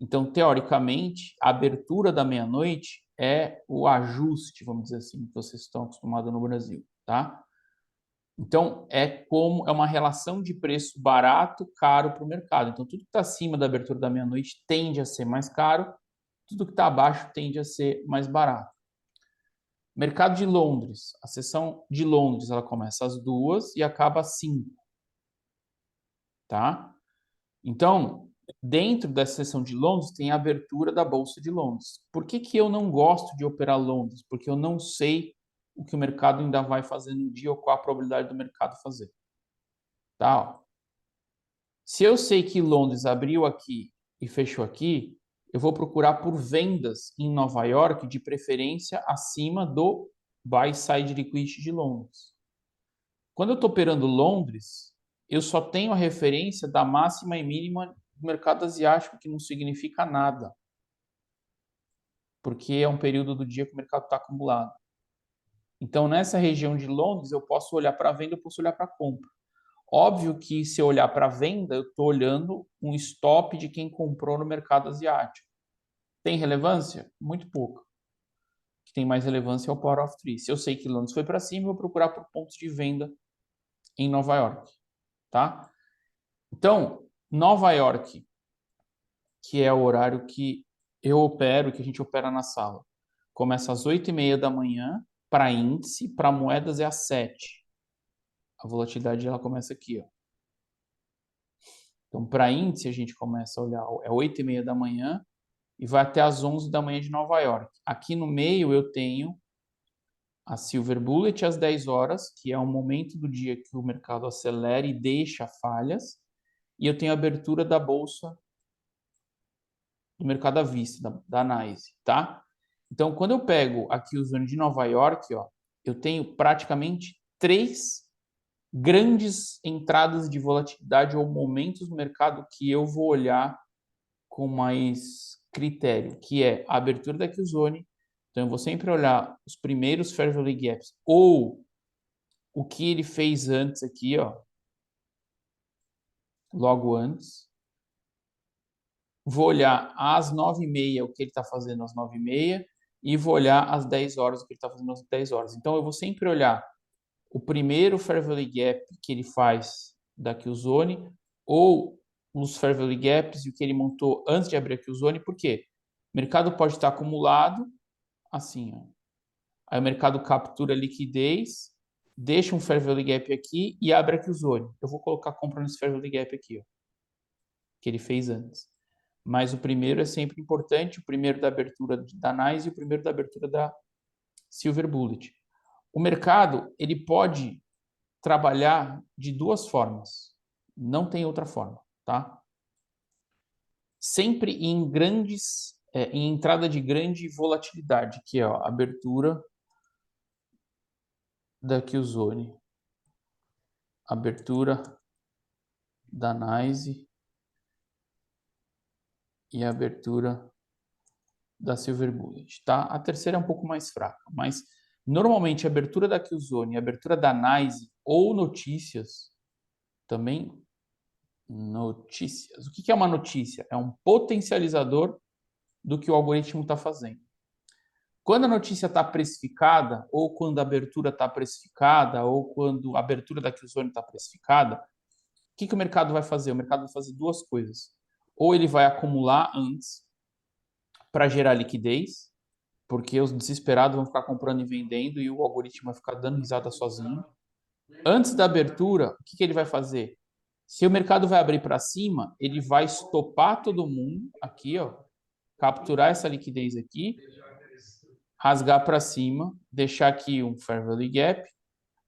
Então, teoricamente, a abertura da meia-noite é o ajuste, vamos dizer assim, que vocês estão acostumados no Brasil, tá? Então, é uma relação de preço barato, caro para o mercado. Então, tudo que está acima da abertura da meia-noite tende a ser mais caro, tudo que está abaixo tende a ser mais barato. Mercado de Londres. A sessão de Londres ela começa às 2 e acaba às 5. Tá? Então, dentro dessa sessão de Londres tem a abertura da Bolsa de Londres. Por que eu não gosto de operar Londres? Porque eu não sei o que o mercado ainda vai fazer no dia ou qual a probabilidade do mercado fazer. Tá? Ó. Se eu sei que Londres abriu aqui e fechou aqui, eu vou procurar por vendas em Nova York, de preferência acima do Buy Side Liquidity de Londres. Quando eu estou operando Londres, eu só tenho a referência da máxima e mínima do mercado asiático, que não significa nada, porque é um período do dia que o mercado está acumulado. Então, nessa região de Londres, eu posso olhar para a venda, eu posso olhar para a compra. Óbvio que se eu olhar para a venda, eu estou olhando um stop de quem comprou no mercado asiático. Tem relevância? Muito pouco. O que tem mais relevância é o Power of Three. Se eu sei que Londres foi para cima, eu vou procurar por pontos de venda em Nova York. Tá? Então, Nova York, que é o horário que eu opero, que a gente opera na sala, começa às 8h30 da manhã, para índice, para moedas é às 7. A volatilidade ela começa aqui, ó. Então, para índice, a gente começa a olhar, é 8h30 da manhã e vai até às 11 da manhã de Nova York. Aqui no meio eu tenho a Silver Bullet às 10 horas, que é o momento do dia que o mercado acelera e deixa falhas, e eu tenho a abertura da bolsa do mercado à vista, da NYSE, tá? Então, quando eu pego aqui o zone de Nova York, ó, eu tenho praticamente 3 grandes entradas de volatilidade ou momentos no mercado que eu vou olhar com mais critério, que é a abertura da Q-Zone. Então, eu vou sempre olhar os primeiros Fair Value Gaps ou o que ele fez antes aqui, ó, logo antes. Vou olhar às 9h30 o que ele está fazendo às 9h30 e vou olhar às 10 horas o que ele está fazendo às 10 horas. Então, eu vou sempre olhar o primeiro Fair Value Gap que ele faz da Q-Zone ou os Fair Value Gaps e o que ele montou antes de abrir a Q-Zone. Por quê? O mercado pode estar acumulado, assim, ó. Aí o mercado captura liquidez, deixa um Fair Value Gap aqui e abre a Q-Zone. Eu vou colocar compra nesse Fair Value Gap aqui, ó, que ele fez antes. Mas o primeiro é sempre importante, o primeiro da abertura da NYSE e o primeiro da abertura da Silver Bullet. O mercado, ele pode trabalhar de 2 formas. Não tem outra forma, tá? Sempre em em entrada de grande volatilidade, que é a abertura da Q-Zone, abertura da NYSE e a abertura da Silver Bullet, tá? A terceira é um pouco mais fraca, mas normalmente a abertura da Q-Zone e a abertura da NYSE ou notícias também. Notícias. O que é uma notícia? É um potencializador do que o algoritmo está fazendo. Quando a notícia está precificada, ou quando a abertura está precificada, ou quando a abertura da Q-Zone está precificada, o que o mercado vai fazer? O mercado vai fazer 2 coisas. Ou ele vai acumular antes para gerar liquidez, porque os desesperados vão ficar comprando e vendendo e o algoritmo vai ficar dando risada sozinho. Antes da abertura, o que ele vai fazer? Se o mercado vai abrir para cima, ele vai estopar todo mundo aqui, ó, capturar essa liquidez aqui, rasgar para cima, deixar aqui um Fair Value Gap,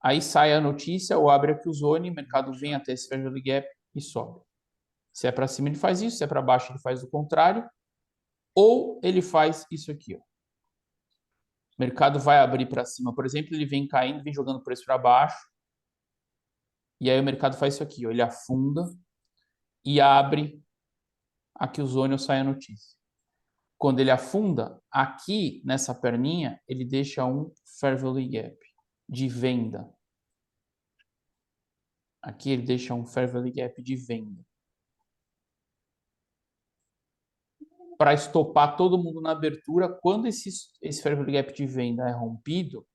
aí sai a notícia ou abre a Q-Zone, o mercado vem até esse Fair Value Gap e sobe. Se é para cima ele faz isso, se é para baixo ele faz o contrário, ou ele faz isso aqui, ó. O mercado vai abrir para cima, por exemplo, ele vem caindo, vem jogando o preço para baixo, e aí o mercado faz isso aqui, ó, ele afunda e abre a Q-Zone ou sai a notícia. Quando ele afunda, aqui nessa perninha, ele deixa um Fair Value Gap de venda. Aqui ele deixa um Fair Value Gap de venda. Para estopar todo mundo na abertura, quando esse Fair Value Gap de venda é rompido,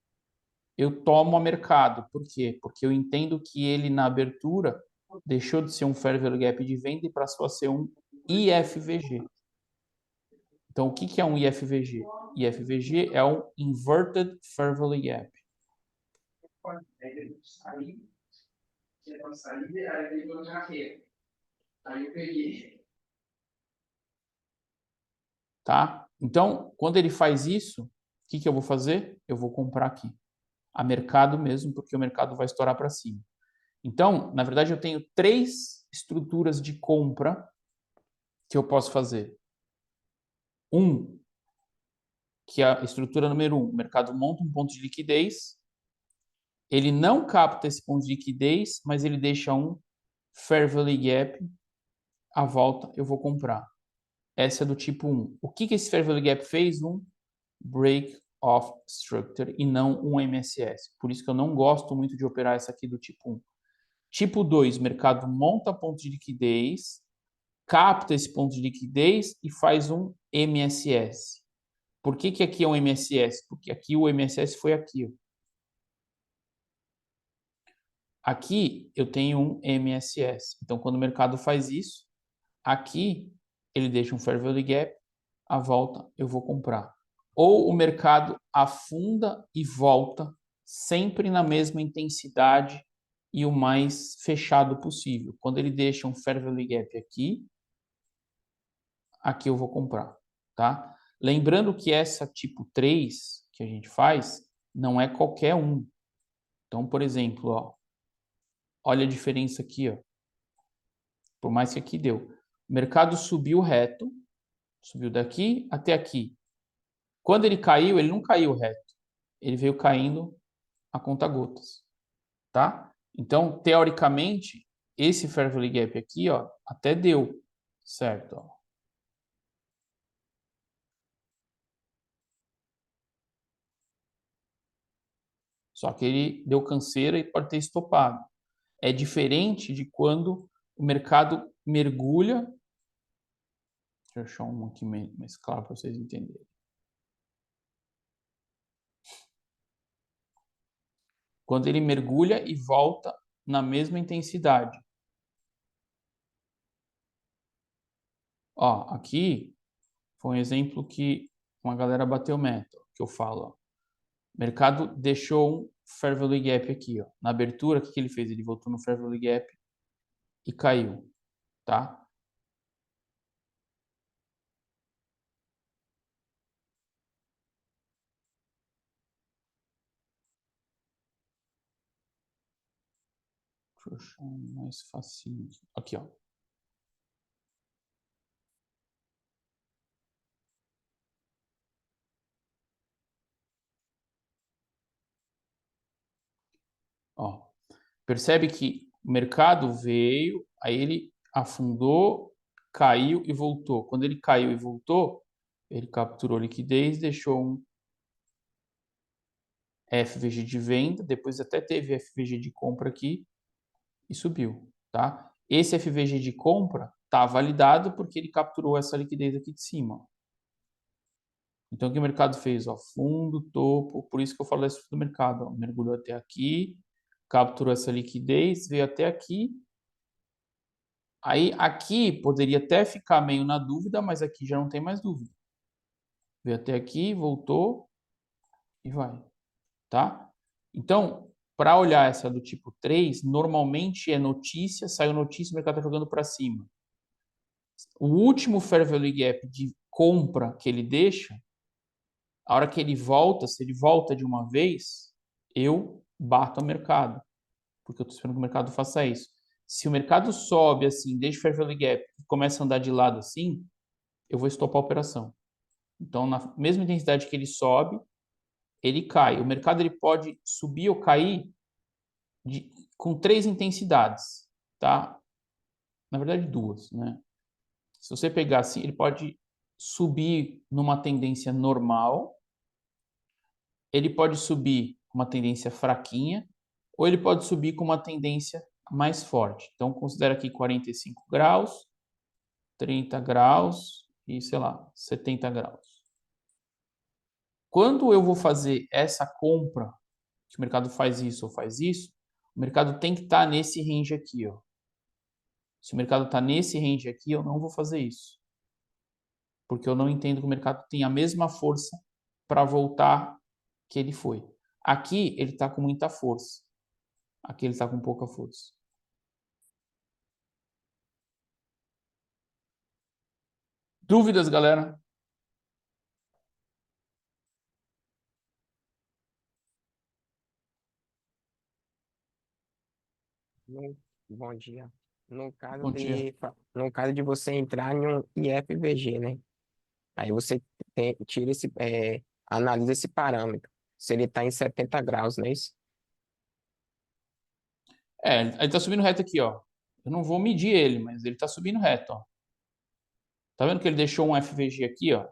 eu tomo a mercado. Por quê? Porque eu entendo que ele na abertura deixou de ser um Fair Value Gap de venda e passou a ser um IFVG. Então, o que é um IFVG? IFVG é um Inverted Fair Value Gap. Tá? Então, quando ele faz isso, o que eu vou fazer? Eu vou comprar aqui. A mercado mesmo, porque o mercado vai estourar para cima. Então, na verdade, eu tenho 3 estruturas de compra que eu posso fazer. Que é a estrutura número 1. O mercado monta um ponto de liquidez. Ele não capta esse ponto de liquidez, mas ele deixa um Fair Value Gap. À volta, eu vou comprar. Essa é do tipo 1. O que esse Fair Value Gap fez? Um Break of Structure e não um MSS. Por isso que eu não gosto muito de operar essa aqui do tipo 1. Tipo 2, mercado monta ponto de liquidez, capta esse ponto de liquidez e faz um MSS. Por que aqui é um MSS? Porque aqui o MSS foi aqui. Ó. Aqui eu tenho um MSS. Então, quando o mercado faz isso, aqui ele deixa um Fair Value Gap, à volta eu vou comprar. Ou o mercado afunda e volta sempre na mesma intensidade e o mais fechado possível. Quando ele deixa um Fair Value Gap aqui, aqui eu vou comprar, tá? Lembrando que essa tipo 3 que a gente faz não é qualquer um. Então, por exemplo, ó, olha a diferença aqui, ó. Por mais que aqui deu. O mercado subiu reto, subiu daqui até aqui. Quando ele caiu, ele não caiu reto. Ele veio caindo a conta-gotas, tá? Então, teoricamente, esse Fair Value Gap aqui, ó, até deu, certo? Ó. Só que ele deu canseira e pode ter estopado. É diferente de quando o mercado mergulha. Deixa eu achar um aqui mais claro para vocês entenderem. Quando ele mergulha e volta na mesma intensidade. Ó, aqui foi um exemplo que uma galera bateu meta, que eu falo. Ó. O mercado deixou um Fair Value Gap aqui. Ó. Na abertura, o que ele fez? Ele voltou no Fair Value Gap e caiu. Tá? Deixa eu achar um mais facinho. Aqui, ó. Ó, percebe que o mercado veio, aí ele afundou, caiu e voltou. Quando ele caiu e voltou, ele capturou liquidez, deixou um FVG de venda, depois até teve FVG de compra aqui e subiu, tá? Esse FVG de compra está validado porque ele capturou essa liquidez aqui de cima. Então, o que o mercado fez? Ó, fundo, topo, por isso que eu falo isso do mercado. Ó, mergulhou até aqui, capturou essa liquidez, veio até aqui. Aí, aqui poderia até ficar meio na dúvida, mas aqui já não tem mais dúvida. Veio até aqui, voltou e vai, tá? Então, para olhar essa do tipo 3, normalmente é notícia, saiu notícia, o mercado está jogando para cima. O último Fair Value Gap de compra que ele deixa, a hora que ele volta, se ele volta de uma vez, eu bato o mercado, porque eu estou esperando que o mercado faça isso. Se o mercado sobe assim, deixa o Fair Value Gap e começa a andar de lado assim, eu vou estopar a operação. Então, na mesma intensidade que ele sobe, ele cai. O mercado ele pode subir ou cair com 3 intensidades, tá? Na verdade, 2, né? Se você pegar assim, ele pode subir numa tendência normal, ele pode subir com uma tendência fraquinha, ou ele pode subir com uma tendência mais forte. Então, considera aqui 45 graus, 30 graus e, sei lá, 70 graus. Quando eu vou fazer essa compra, que o mercado faz isso ou faz isso, o mercado tem que estar nesse range aqui, ó. Se o mercado está nesse range aqui, eu não vou fazer isso. Porque eu não entendo que o mercado tem a mesma força para voltar que ele foi. Aqui ele está com muita força. Aqui ele está com pouca força. Dúvidas, galera? Bom dia. Bom dia. No caso de você entrar em um IFVG, né? Aí você tira analisa esse parâmetro. Se ele está em 70 graus, não é isso? Ele está subindo reto aqui, ó. Eu não vou medir ele, mas ele está subindo reto, ó. Tá vendo que ele deixou um FVG aqui, ó?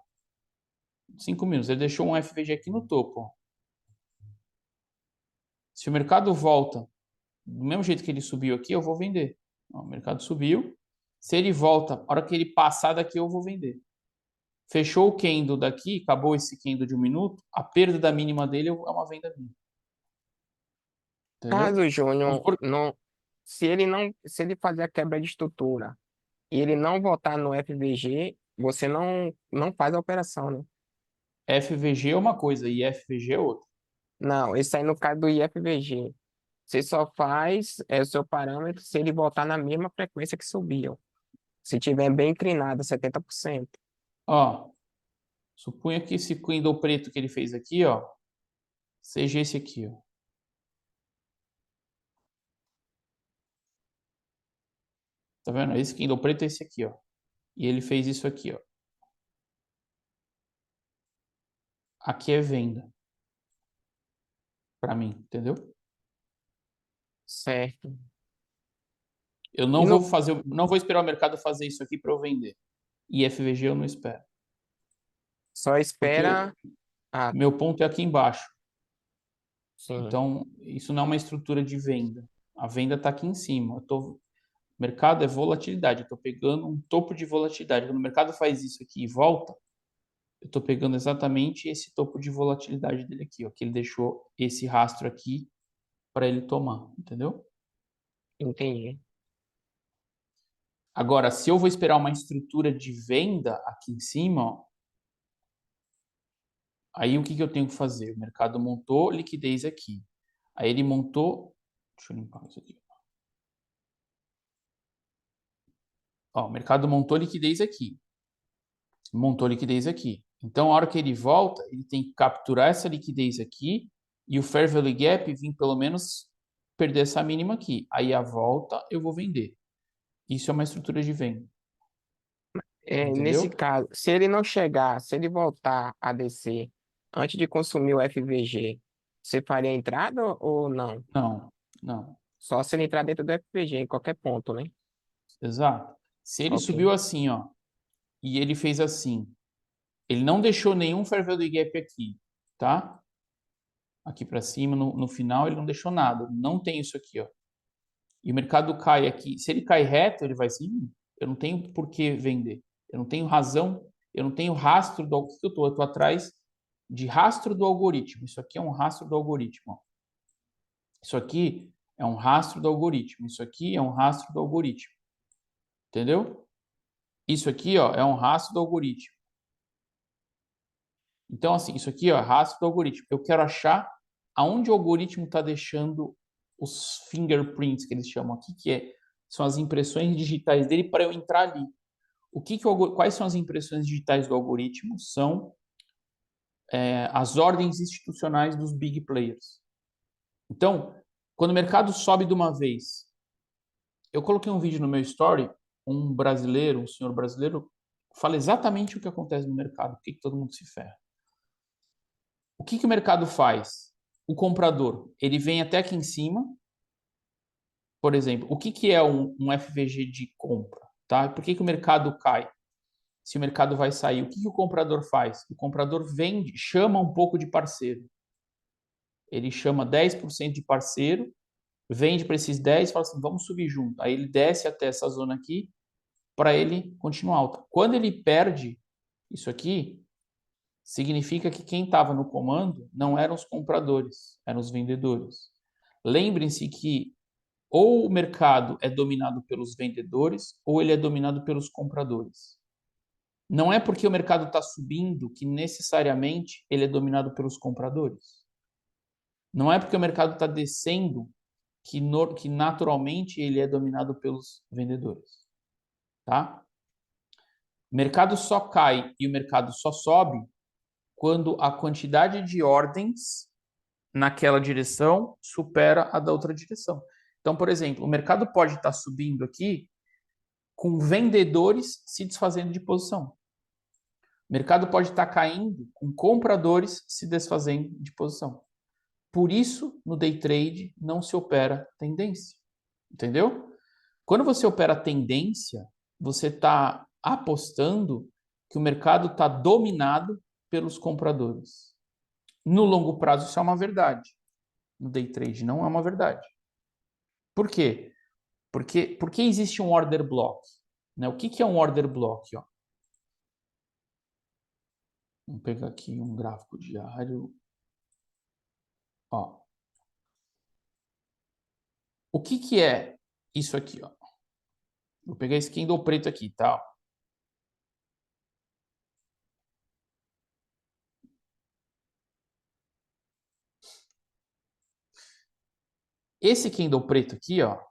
5 minutos. Ele deixou um FVG aqui no topo, ó. Se o mercado volta do mesmo jeito que ele subiu aqui, eu vou vender. Ó, o mercado subiu. Se ele volta, a hora que ele passar daqui, eu vou vender. Fechou o candle daqui, acabou esse candle de 1 minuto, a perda da mínima dele é uma venda minha. Entendeu? Caso o Júnior Por não, se ele fazer a quebra de estrutura e ele não voltar no FVG, você não faz a operação, né? FVG é uma coisa e FVG é outra. Não, esse aí no caso do IFVG. Você só faz o seu parâmetro se ele voltar na mesma frequência que subiu. Se tiver bem inclinado, 70%. Ó, suponha que esse candle preto que ele fez aqui, ó, seja esse aqui, ó. Tá vendo? Esse candle preto é esse aqui, ó. E ele fez isso aqui, ó. Aqui é venda. Para mim, entendeu? Certo. Eu E não vou no, fazer, não vou esperar o mercado fazer isso aqui para eu vender. E FVG eu não espero. só Porque espera. Ah, meu ponto é aqui embaixo. sim. Então, isso não é uma estrutura de venda. A venda está aqui em cima. O mercado é volatilidade. Eu estou pegando um topo de volatilidade. Quando o mercado faz isso aqui e volta, eu estou pegando exatamente esse topo de volatilidade dele aqui, ó, que ele deixou esse rastro aqui para ele tomar, entendeu? Entendi. Agora, se eu vou esperar uma estrutura de venda aqui em cima, ó, aí o que eu tenho que fazer? O mercado montou liquidez aqui. Aí ele montou. Deixa eu limpar isso aqui. Ó, o mercado montou liquidez aqui. Montou liquidez aqui. Então, a hora que ele volta, ele tem que capturar essa liquidez aqui e o Fair Value Gap vir pelo menos perder essa mínima aqui. Aí a volta eu vou vender. Isso é uma estrutura de venda. Nesse Entendeu? caso, se ele não chegar, se ele voltar a descer antes de consumir o FVG, você faria a entrada ou não? Não, não. Só se ele entrar dentro do FVG, em qualquer ponto, né? Exato. Se ele Ok. subiu assim, ó, e ele fez assim, ele não deixou nenhum Fair Value Gap aqui, tá? Aqui para cima, no final, ele não deixou nada. Não tem isso aqui, ó. E o mercado cai aqui. Se ele cai reto, ele vai assim, eu não tenho por que vender. Eu não tenho razão, eu não tenho rastro do que eu tô. Eu tô atrás de rastro do algoritmo. Isso aqui é um rastro do algoritmo, ó. Isso aqui é um rastro do algoritmo. Isso aqui é um rastro do algoritmo. Entendeu? Isso aqui, ó, é um rastro do algoritmo. Então, assim, isso aqui ó, é rastro do algoritmo. Eu quero achar aonde o algoritmo está deixando os fingerprints, que eles chamam aqui, são as impressões digitais dele para eu entrar ali. Quais são as impressões digitais do algoritmo? São as ordens institucionais dos big players. Então, quando o mercado sobe de uma vez, eu coloquei um vídeo no meu story, um senhor brasileiro, fala exatamente o que acontece no mercado, por que todo mundo se ferra. O que o mercado faz? O comprador, ele vem até aqui em cima, por exemplo, o que é um FVG de compra? Tá? Por que o mercado cai? Se o mercado vai sair, o que o comprador faz? O comprador vende, chama um pouco de parceiro. Ele chama 10% de parceiro, vende para esses 10 e fala assim, vamos subir junto. Aí ele desce até essa zona aqui para ele continuar alta. Quando ele perde isso aqui, significa que quem estava no comando não eram os compradores, eram os vendedores. Lembrem-se que ou o mercado é dominado pelos vendedores ou ele é dominado pelos compradores. Não é porque o mercado está subindo que necessariamente ele é dominado pelos compradores. Não é porque o mercado está descendo que naturalmente ele é dominado pelos vendedores. Tá? O mercado só cai e o mercado só sobe quando a quantidade de ordens naquela direção supera a da outra direção. Então, por exemplo, o mercado pode estar subindo aqui com vendedores se desfazendo de posição. O mercado pode estar caindo com compradores se desfazendo de posição. Por isso, no day trade, não se opera tendência. Entendeu? Quando você opera tendência, você está apostando que o mercado está dominado pelos compradores. No longo prazo, isso é uma verdade. No day trade, não é uma verdade. Por quê? Porque existe um order block. Né? O que é um order block? Ó? Vamos pegar aqui um gráfico diário. Ó. O que é isso aqui? Ó? Vou pegar esse candle preto aqui, tá? Esse candle preto aqui, ó,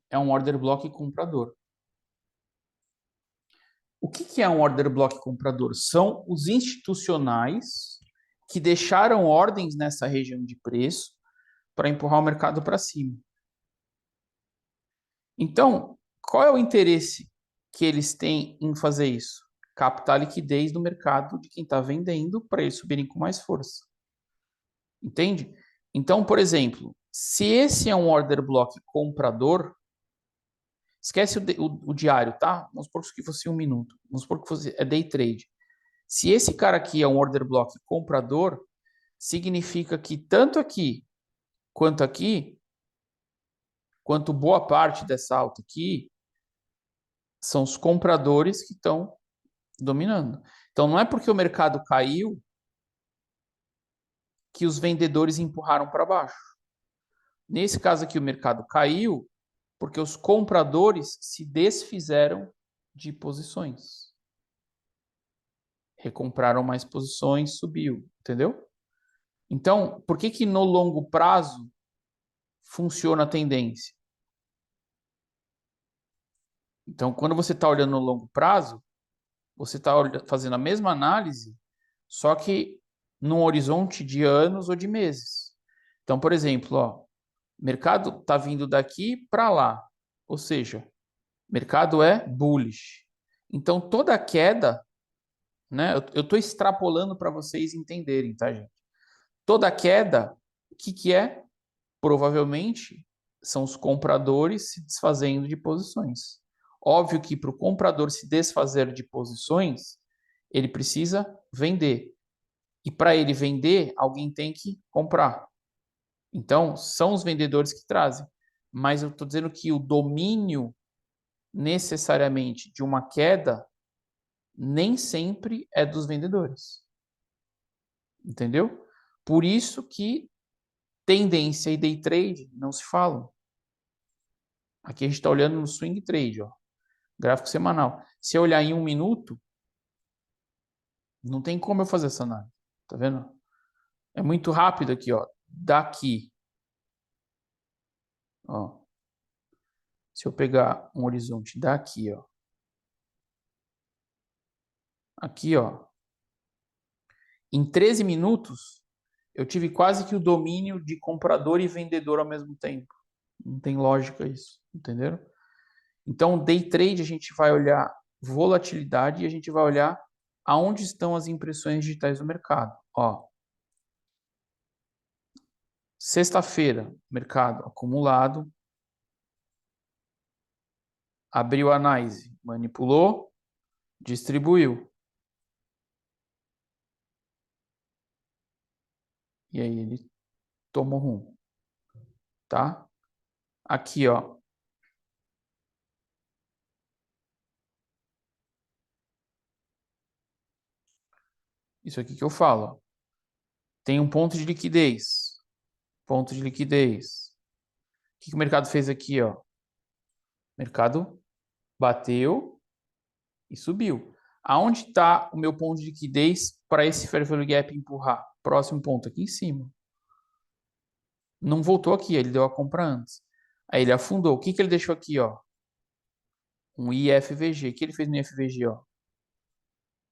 é um order block comprador. O que é um order block comprador? São os institucionais que deixaram ordens nessa região de preço para empurrar o mercado para cima. Então, qual é o interesse que eles têm em fazer isso? Captar a liquidez do mercado de quem está vendendo para eles subirem com mais força. Entende? Então, por exemplo, se esse é um order block comprador, esquece o diário, tá? Vamos supor que isso aqui fosse 1 minuto. Vamos supor que fosse day trade. Se esse cara aqui é um order block comprador, significa que tanto aqui, quanto boa parte dessa alta aqui, são os compradores que estão dominando. Então, não é porque o mercado caiu que os vendedores empurraram para baixo. Nesse caso aqui, o mercado caiu porque os compradores se desfizeram de posições. Recompraram mais posições, subiu, entendeu? Então, por que no longo prazo funciona a tendência? Então, quando você está olhando no longo prazo, você está fazendo a mesma análise, só que num horizonte de anos ou de meses. Então, por exemplo, ó, o mercado está vindo daqui para lá, ou seja, o mercado é bullish. Então, toda queda, né, eu estou extrapolando para vocês entenderem, tá, gente? Toda queda, o que é? Provavelmente são os compradores se desfazendo de posições. Óbvio que para o comprador se desfazer de posições, ele precisa vender. E para ele vender, alguém tem que comprar. Então, são os vendedores que trazem. Mas eu estou dizendo que o domínio necessariamente de uma queda nem sempre é dos vendedores. Entendeu? Por isso que tendência e day trade não se falam. Aqui a gente está olhando no swing trade, ó, gráfico semanal. Se eu olhar em 1 minuto, não tem como eu fazer essa análise. Tá vendo? É muito rápido aqui, ó. Daqui. Ó. Se eu pegar um horizonte daqui, ó. Aqui, ó. Em 13 minutos, eu tive quase que o domínio de comprador e vendedor ao mesmo tempo. Não tem lógica isso, entenderam? Então, day trade a gente vai olhar volatilidade e a gente vai olhar aonde estão as impressões digitais do mercado. Ó, sexta-feira, mercado acumulado, abriu a análise, manipulou, distribuiu. E aí ele tomou rumo, tá? Aqui, ó. Isso aqui que eu falo, ó. Tem um ponto de liquidez. Ponto de liquidez. O que o mercado fez aqui, ó? O mercado bateu e subiu. Aonde está o meu ponto de liquidez para esse fair value gap empurrar? Próximo ponto, aqui em cima. Não voltou aqui, ele deu a compra antes. Aí ele afundou. O que ele deixou aqui, ó? Um IFVG. O que ele fez no IFVG, ó?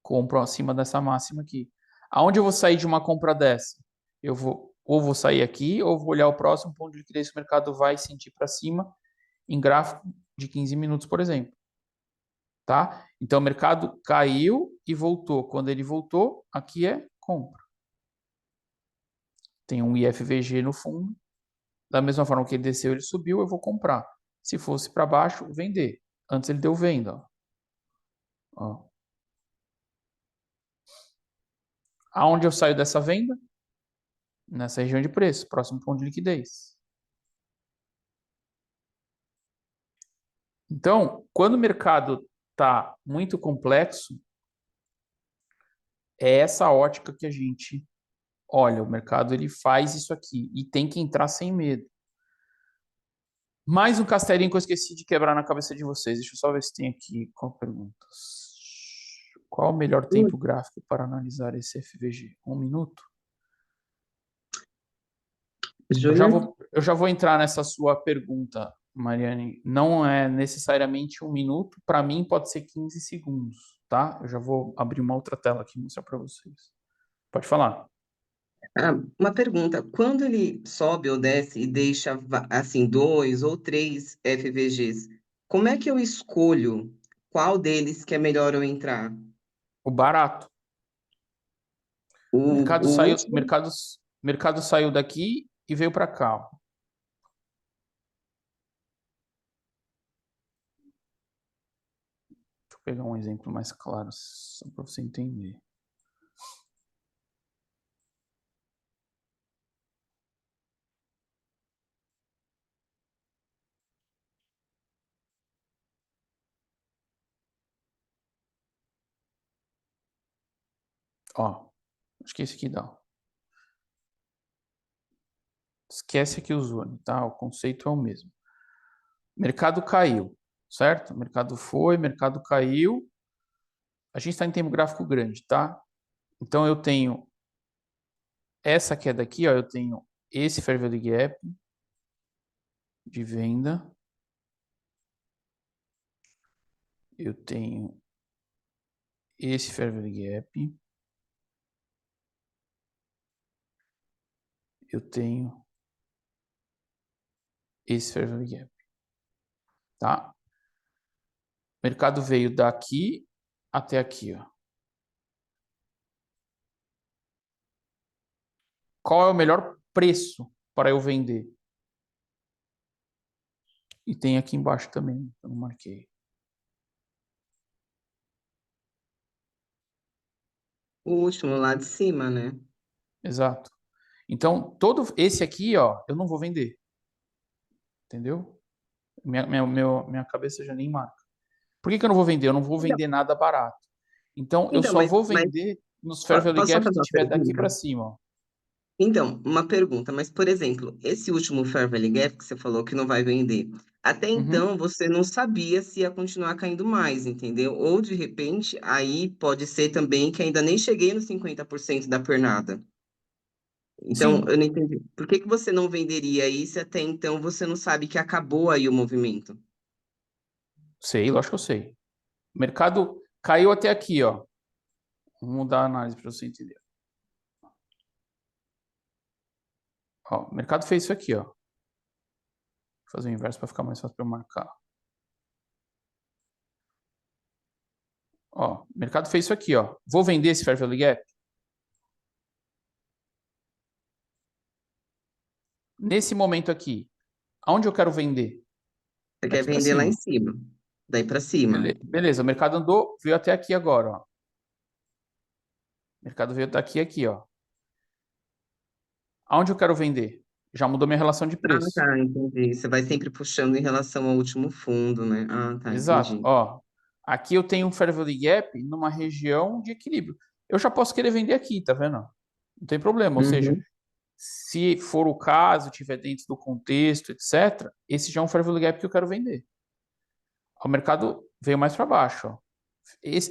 Compra acima dessa máxima aqui. Aonde eu vou sair de uma compra dessa? Eu vou sair aqui ou vou olhar o próximo ponto de liquidez que o mercado vai sentir para cima em gráfico de 15 minutos, por exemplo. Tá? Então o mercado caiu e voltou. Quando ele voltou, aqui é compra. Tem um IFVG no fundo. Da mesma forma que ele desceu, ele subiu, eu vou comprar. Se fosse para baixo, vender. Antes ele deu venda. Ó. Ó. Aonde eu saio dessa venda? Nessa região de preço, próximo ponto de liquidez. Então, quando o mercado está muito complexo, é essa ótica que a gente olha. O mercado ele faz isso aqui e tem que entrar sem medo. Mais um castelinho que eu esqueci de quebrar na cabeça de vocês. Deixa eu só ver se tem aqui com perguntas. Qual o melhor tempo gráfico para analisar esse FVG? 1 minuto? Eu já vou entrar nessa sua pergunta, Mariane. Não é necessariamente 1 minuto. Para mim, pode ser 15 segundos, tá? Eu já vou abrir uma outra tela aqui e mostrar para vocês. Pode falar. Ah, uma pergunta, quando ele sobe ou desce e deixa assim 2 ou 3 FVGs, como é que eu escolho qual deles que é melhor eu entrar? O barato. O, Mercado o saiu, último? mercado saiu daqui e veio para cá, ó. Deixa eu pegar um exemplo mais claro, só para você entender. Ó, acho que esse aqui dá. Esquece aqui o zone, tá? O conceito é o mesmo. Mercado caiu, certo? Mercado foi, mercado caiu. A gente está em tempo gráfico grande, tá? Então eu tenho essa queda aqui, ó, eu tenho esse Fair Value Gap de venda. Eu tenho esse Fair Value Gap. Eu tenho esse Fair Value Gap, tá? O mercado veio daqui até aqui, ó. Qual é o melhor preço para eu vender? E tem aqui embaixo também, eu não marquei. O último lá de cima, né? Exato. Então, todo esse aqui, ó, eu não vou vender. Entendeu? Minha cabeça já nem marca. Por que eu não vou vender? Eu não vou Então, vender nada barato. Então, eu então, só vou vender nos Fair Value posso só Gaps fazer que uma tiver daqui pergunta? para cima, ó. Então, uma pergunta, mas por exemplo, esse último Fair Value Gap que você falou que não vai vender, até Uhum. então você não sabia se ia continuar caindo mais, entendeu? Ou de repente, aí pode ser também que ainda nem cheguei nos 50% da pernada. Então, eu Sim, não entendi. Por que que você não venderia aí se até então você não sabe que acabou aí o movimento? sei, lógico que eu sei. O mercado caiu até aqui, ó. Vamos mudar a análise para você entender. Ó, o mercado fez isso aqui, ó. Vou fazer o inverso para ficar mais fácil para eu marcar. Ó, o mercado fez isso aqui, ó. Vou vender esse Fair Value Gap? Nesse momento aqui, aonde eu quero vender? Você quer Daqui para vender lá em cima. cima, daí para cima. Beleza, o mercado andou, veio até aqui agora, ó. O mercado veio daqui aqui, ó. Aonde eu quero vender? Já mudou minha relação de Ah, preço. tá, entendi. Você vai sempre puxando em relação ao último fundo, né? Ah, tá, Exato. entendi. Ó, aqui eu tenho um Fair Value Gap numa região de equilíbrio. Eu já posso querer vender aqui, tá vendo? Não tem problema. Ou seja, Uhum. se for o caso, tiver dentro do contexto, etc., esse já é um Fair Value Gap que eu quero vender. O mercado veio mais para baixo, ó.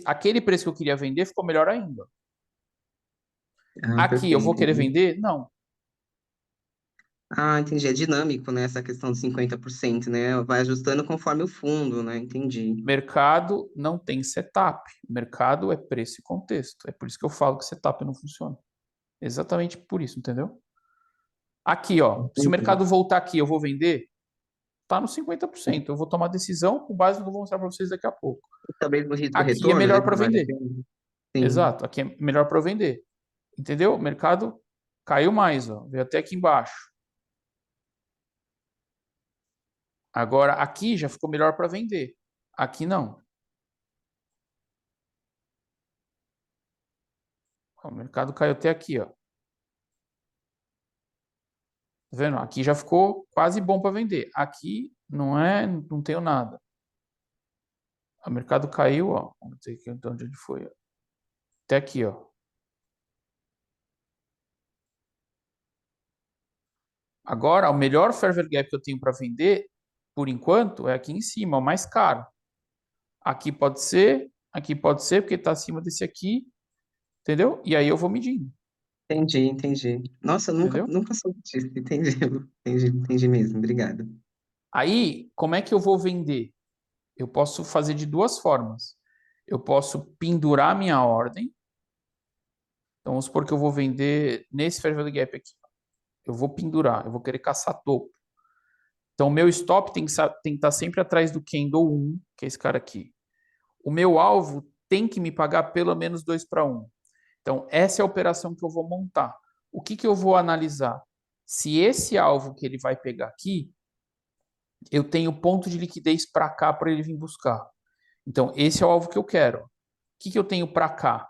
Aquele preço que eu queria vender ficou melhor ainda. Ah, Aqui eu vou perfeito. querer vender? Não. Ah, entendi. É dinâmico, né? Essa questão dos 50%, né? Vai ajustando conforme o fundo, né? Entendi. Mercado não tem setup. Mercado é preço e contexto. É por isso que eu falo que setup não funciona. Exatamente por isso, entendeu? Aqui, ó, se o Entendi. mercado voltar aqui, eu vou vender? Tá no 50%. Eu vou tomar decisão com base no que eu vou mostrar para vocês daqui a pouco. Talvez no risco Aqui é retorno, né? melhor Que para vale a vender. pena. Sim. Exato, aqui é melhor para vender. Entendeu? O mercado caiu mais, ó, veio até aqui embaixo. Agora aqui já ficou melhor para vender. Aqui não. O mercado caiu até aqui, ó. Tá vendo? Aqui já ficou quase bom para vender. Aqui não é, não tenho nada. O mercado caiu, ó. Vamos ver aqui de onde ele foi, ó. Até aqui, ó. Agora, o melhor fair value gap que eu tenho para vender, por enquanto, é aqui em cima, o mais caro. Aqui pode ser, porque está acima desse aqui, entendeu? E aí eu vou medindo, Entendi, entendi. Nossa, eu nunca, entendeu? nunca soube disso. Entendi, entendi, entendi mesmo. Obrigado. Aí, como é que eu vou vender? Eu posso fazer de duas formas. Eu posso pendurar minha ordem, Então, vamos supor que eu vou vender nesse fair value gap aqui. Eu vou pendurar, eu vou querer caçar topo. Então, o meu stop tem que estar sempre atrás do candle 1, que é esse cara aqui. O meu alvo tem que me pagar pelo menos 2/1. Então, essa é a operação que eu vou montar. O que eu vou analisar? Se esse alvo que ele vai pegar aqui, eu tenho ponto de liquidez para cá para ele vir buscar. Então, esse é o alvo que eu quero. O que eu tenho para cá?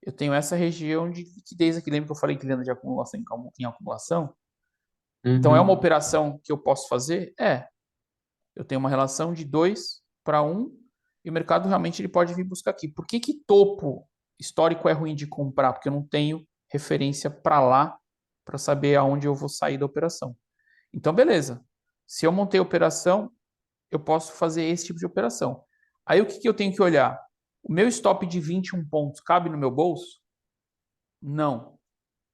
Eu tenho essa região de liquidez aqui. Lembra que eu falei que ele anda de acumulação em acumulação? Então, é uma operação que eu posso fazer? É. Eu tenho uma relação de 2/1 e o mercado realmente ele pode vir buscar aqui. Por que topo histórico é ruim de comprar? Porque eu não tenho referência para lá para saber aonde eu vou sair da operação. Então, beleza. Se eu montei a operação, eu posso fazer esse tipo de operação. Aí, o que eu tenho que olhar? O meu stop de 21 pontos cabe no meu bolso? Não.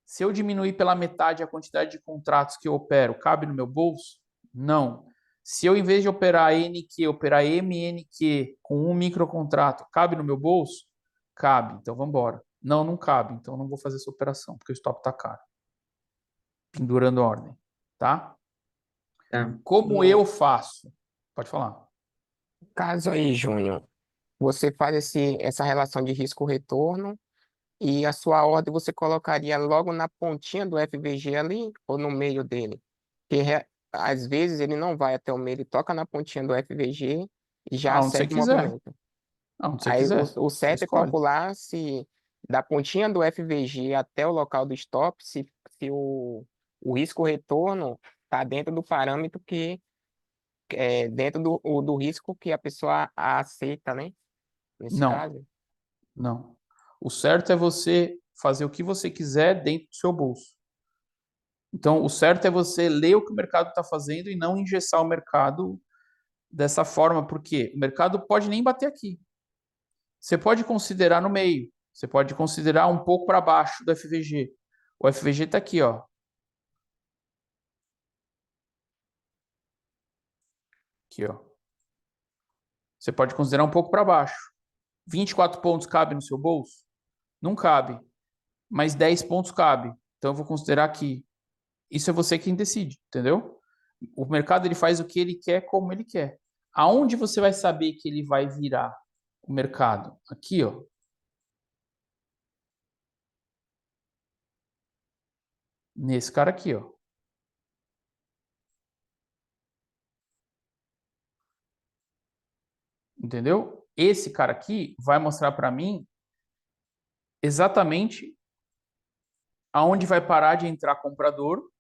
Se eu diminuir pela metade a quantidade de contratos que eu opero, cabe no meu bolso? Não. Se eu, em vez de operar NQ, operar MNQ com um microcontrato, cabe no meu bolso? Cabe. Então, vamos embora. Não, não cabe. Então, não vou fazer essa operação, porque o stop está caro. Pendurando a ordem. Tá? Tá. Como eu faço? Pode falar. Caso aí, Júnior, você faz essa relação de risco-retorno e a sua ordem você colocaria logo na pontinha do FVG ali ou no meio dele? Porque às vezes ele não vai até o meio, ele toca na pontinha do FVG e já Aonde você segue o quiser. movimento. Aonde você Aí quiser. o Você certo é escolhe. calcular se da pontinha do FVG até o local do stop, se o risco-retorno está dentro do parâmetro que dentro do risco que a pessoa aceita, né? Nesse Não, caso. não. O certo é você fazer o que você quiser dentro do seu bolso. Então, o certo é você ler o que o mercado está fazendo e não engessar o mercado dessa forma, porque o mercado pode nem bater aqui. Você pode considerar no meio, você pode considerar um pouco para baixo do FVG. O FVG está aqui, ó. Aqui, ó. Você pode considerar um pouco para baixo. 24 pontos cabe no seu bolso? Não cabe. Mas 10 pontos cabe. Então eu vou considerar aqui. Isso é você quem decide, entendeu? O mercado ele faz o que ele quer, como ele quer. Aonde você vai saber que ele vai virar o mercado? Aqui, ó. Nesse cara aqui, ó. Entendeu? Esse cara aqui vai mostrar para mim exatamente aonde vai parar de entrar comprador.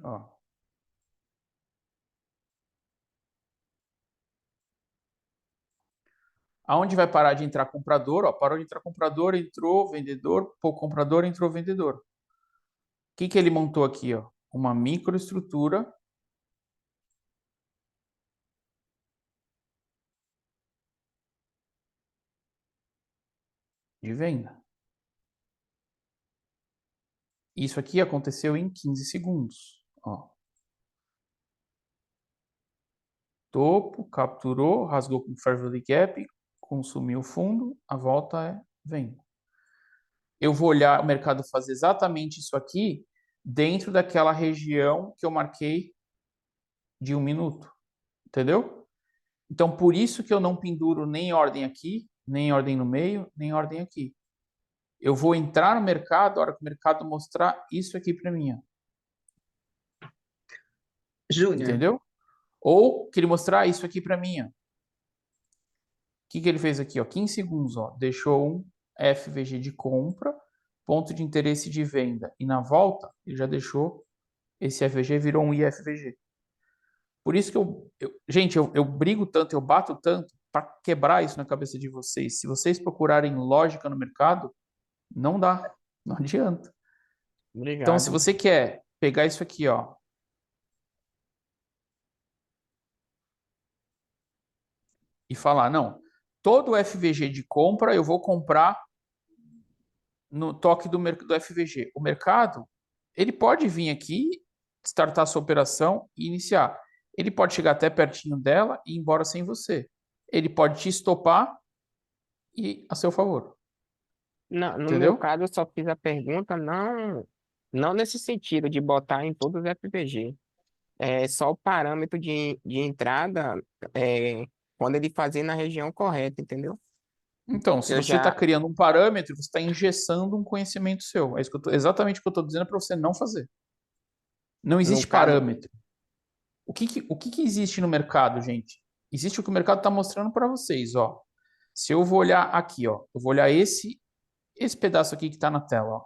Ó. Aonde vai parar de entrar comprador? Ó, parou de entrar comprador, entrou vendedor, pouco comprador, entrou vendedor. O que ele montou aqui? Ó? Uma microestrutura de venda. Isso aqui aconteceu em 15 segundos. Ó. Topo, capturou, rasgou com fair value gap, consumiu o fundo, a volta é venda. Eu vou olhar o mercado fazer exatamente isso aqui dentro daquela região que eu marquei de 1 minuto. Entendeu? Então, por isso que eu não penduro nem ordem aqui, nem ordem no meio, nem ordem aqui. Eu vou entrar no mercado, a hora que o mercado mostrar isso aqui para mim. Júnior, Entendeu? Ou que ele mostrar isso aqui para mim. O que ele fez aqui? Ó? 15 segundos. Ó. Deixou um FVG de compra, ponto de interesse de venda. E na volta, ele já deixou esse FVG, virou um IFVG. Por isso que gente, eu brigo tanto, eu bato tanto para quebrar isso na cabeça de vocês. Se vocês procurarem lógica no mercado, não dá, não adianta. Então, se Obrigado. você quer pegar isso aqui, ó, e falar, não, todo FVG de compra eu vou comprar no toque do FVG. O mercado, ele pode vir aqui, startar sua operação e iniciar. Ele pode chegar até pertinho dela e ir embora sem você. Ele pode te estopar e a seu favor. No meu entendeu? caso, eu só fiz a pergunta não nesse sentido de botar em todos os FPG. É só o parâmetro de entrada quando ele fazer na região correta, entendeu? Então, se Eu você está já, criando um parâmetro, você está engessando um conhecimento seu. É isso que exatamente o que eu estou dizendo para você não fazer. Não no existe caso, parâmetro. O que existe no mercado, gente? Existe o que o mercado está mostrando para vocês, ó. Se eu vou olhar aqui, ó, eu vou olhar esse pedaço aqui que está na tela, ó.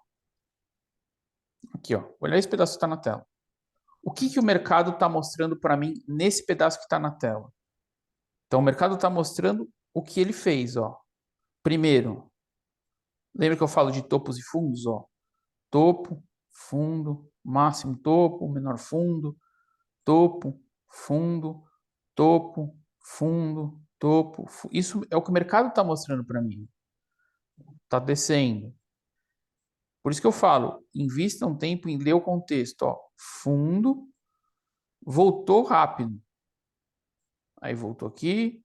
Aqui, ó. Vou olhar esse pedaço que está na tela. O que o mercado está mostrando para mim nesse pedaço que está na tela? Então, o mercado está mostrando o que ele fez, ó. Primeiro, lembra que eu falo de topos e fundos, ó? Topo, fundo, máximo topo, menor fundo, topo, fundo, topo, fundo, topo. Isso é o que o mercado está mostrando para mim. Está descendo. Por isso que eu falo, invista um tempo em ler o contexto. Ó. Fundo, voltou rápido. Aí voltou aqui.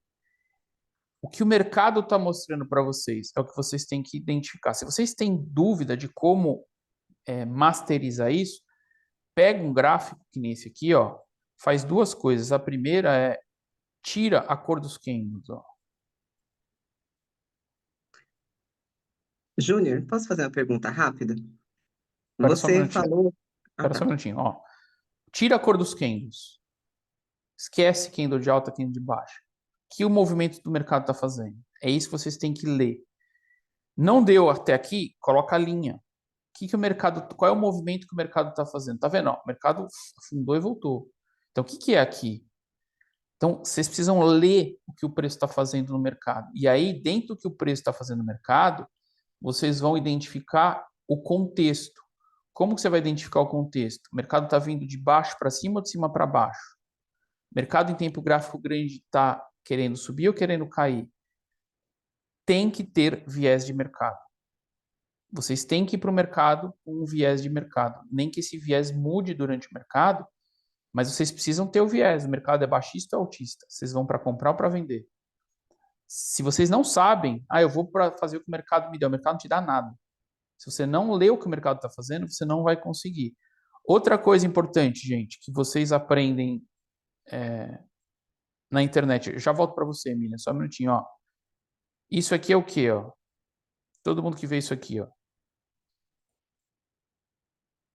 O que o mercado está mostrando para vocês é o que vocês têm que identificar. Se vocês têm dúvida de como masterizar isso, pega um gráfico que nem esse aqui, ó, faz duas coisas. A primeira é tira a cor dos candles, ó. Júnior, posso fazer uma pergunta rápida? Espera só um Você minutinho. falou. Ah, Espera só tá. um minutinho, ó. Tira a cor dos candles. Esquece candle de alta, candle de baixa. O que o movimento do mercado está fazendo? É isso que vocês têm que ler. Não deu até aqui? Coloca a linha. O mercado, qual é o movimento que o mercado está fazendo? Tá vendo? Ó, o mercado afundou e voltou. Então, o que é aqui? Então, vocês precisam ler o que o preço está fazendo no mercado. E aí, dentro do que o preço está fazendo no mercado, vocês vão identificar o contexto. Como que você vai identificar o contexto? O mercado está vindo de baixo para cima ou de cima para baixo? O mercado em tempo gráfico grande está querendo subir ou querendo cair? Tem que ter viés de mercado. Vocês têm que ir para o mercado com um viés de mercado. Nem que esse viés mude durante o mercado, mas vocês precisam ter o viés. O mercado é baixista ou altista? Vocês vão para comprar ou para vender? Se vocês não sabem, eu vou para fazer o que o mercado me deu. O mercado não te dá nada. Se você não lê o que o mercado está fazendo, você não vai conseguir. Outra coisa importante, gente, que vocês aprendem na internet. Eu já volto para você, Emília, só um minutinho. Ó. Isso aqui é o quê? Ó? Todo mundo que vê isso aqui. Ó.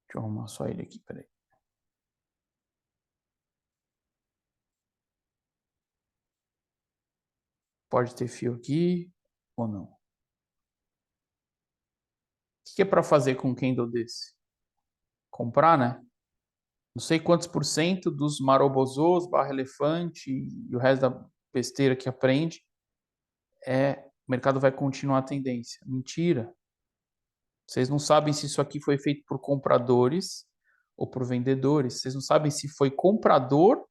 Deixa eu arrumar só ele aqui, peraí. Pode ter fio aqui ou não. O que é para fazer com um candle desse? Comprar, né? Não sei quantos por cento dos marobozôs, barra elefante e o resto da besteira que aprende o mercado vai continuar a tendência. Mentira. Vocês não sabem se isso aqui foi feito por compradores ou por vendedores. Vocês não sabem se foi comprador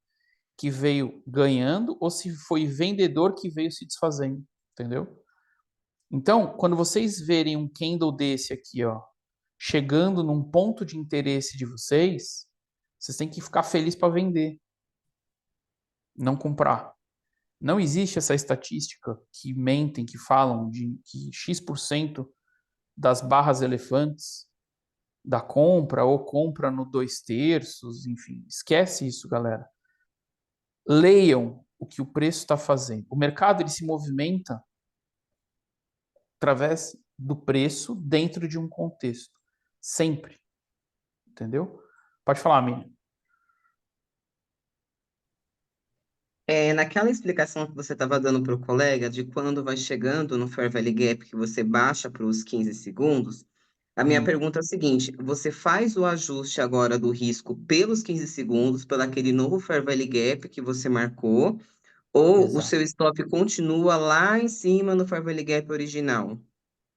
que veio ganhando ou se foi vendedor que veio se desfazendo, entendeu? Então, quando vocês verem um candle desse aqui, ó, chegando num ponto de interesse de vocês têm que ficar felizes para vender, não comprar. Não existe essa estatística que mentem, que falam de que X% das barras elefantes da compra ou compra no 2/3, enfim. Esquece isso, galera. Leiam o que o preço está fazendo. O mercado ele se movimenta através do preço dentro de um contexto. Sempre. Entendeu? Pode falar, Miriam. Naquela explicação que você estava dando para o colega de quando vai chegando no Fair Value Gap que você baixa para os 15 segundos, a minha pergunta é a seguinte: você faz o ajuste agora do risco pelos 15 segundos, pelo aquele novo Fair Value Gap que você marcou, ou o Exato. seu stop continua lá em cima no Fair Value Gap original?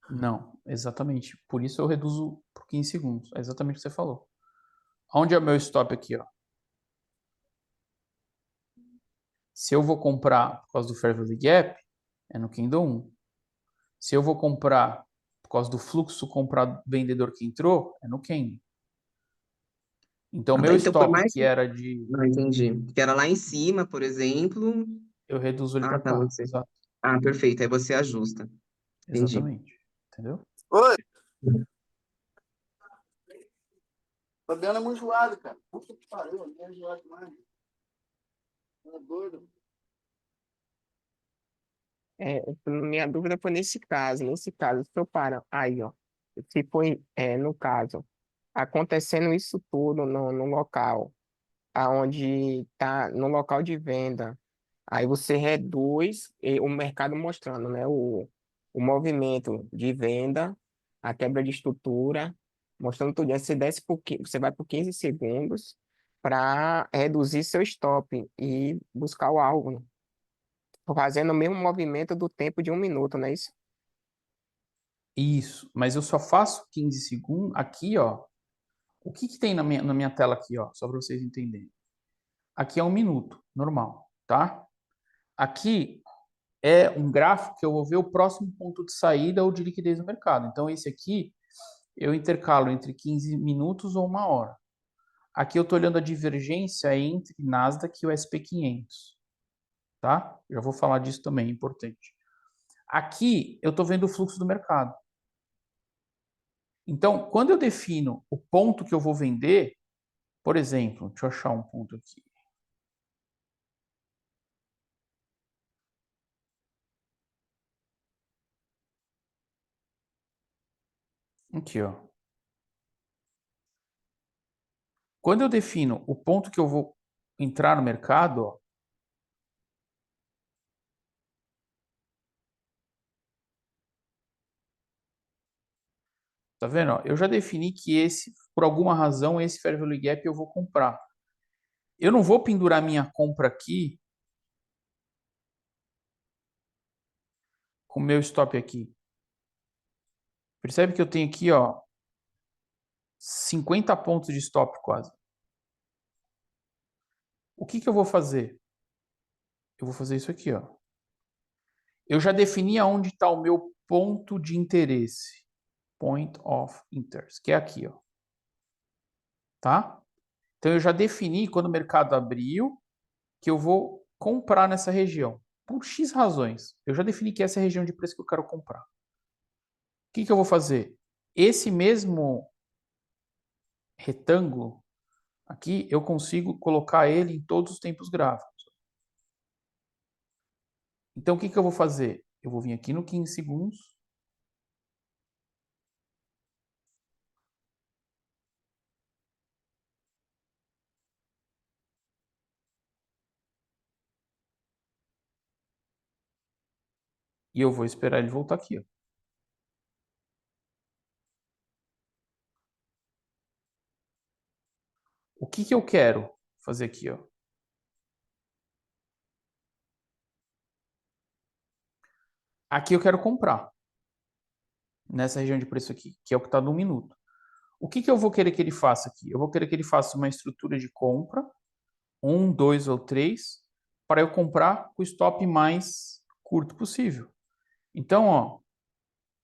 Não, exatamente. Por isso eu reduzo por 15 segundos. É exatamente o que você falou. Onde é o meu stop aqui, ó? Se eu vou comprar por causa do Fair Value Gap, é no candle 1. Se eu vou comprar por causa do fluxo comprar vendedor que entrou, é no candle. Então, Ah, tá. meu Então foi stop mais. que era de... Não entendi. Que era lá em cima, por exemplo. Eu reduzo ele Ah, para tá, cá. você. Exato. Ah, perfeito. Aí você ajusta. Entendi. Exatamente. Entendeu? Oi, Fabiano é muito zoado, cara. Puta que pariu, é zoado demais. É doido. Minha dúvida foi nesse caso, se eu paro, aí, ó, se foi, no caso, acontecendo isso tudo no local, aonde tá no local de venda, aí você reduz o mercado mostrando, né, o movimento de venda, a quebra de estrutura, mostrando tudo. Aí você desce você vai por 15 segundos para reduzir seu stop e buscar o alvo, né? Fazendo o mesmo movimento do tempo de 1 minuto, não é isso? Isso, mas eu só faço 15 segundos aqui, ó. O que que tem na minha tela aqui, ó? Só para vocês entenderem. Aqui é 1 minuto, normal, tá? Aqui é um gráfico que eu vou ver o próximo ponto de saída ou de liquidez no mercado. Então, esse aqui eu intercalo entre 15 minutos ou 1 hora. Aqui eu estou olhando a divergência entre Nasdaq e o SP500, tá? Já vou falar disso também, é importante. Aqui eu estou vendo o fluxo do mercado. Então, quando eu defino o ponto que eu vou vender, por exemplo, deixa eu achar um ponto aqui. Aqui, ó. Quando eu defino o ponto que eu vou entrar no mercado, ó, tá vendo? Ó? Eu já defini que esse, por alguma razão, esse Fair Value Gap eu vou comprar. Eu não vou pendurar minha compra aqui com o meu stop aqui. Percebe que eu tenho aqui, ó, 50 pontos de stop quase. O que que eu vou fazer? Eu vou fazer isso aqui, ó. Eu já defini aonde está o meu ponto de interesse. Point of interest, que é aqui, ó. Tá? Então eu já defini quando o mercado abriu que eu vou comprar nessa região. Por X razões. Eu já defini que essa é a região de preço que eu quero comprar. O que que eu vou fazer? Esse mesmo retângulo aqui, eu consigo colocar ele em todos os tempos gráficos. Então o que que eu vou fazer? Eu vou vir aqui no 15 segundos. E eu vou esperar ele voltar aqui, ó. O que que eu quero fazer aqui, ó? Aqui eu quero comprar. Nessa região de preço aqui, que é o que está no 1 minuto. O que que eu vou querer que ele faça aqui? Eu vou querer que ele faça uma estrutura de compra, 1, 2 ou 3, para eu comprar com o stop mais curto possível. Então, ó,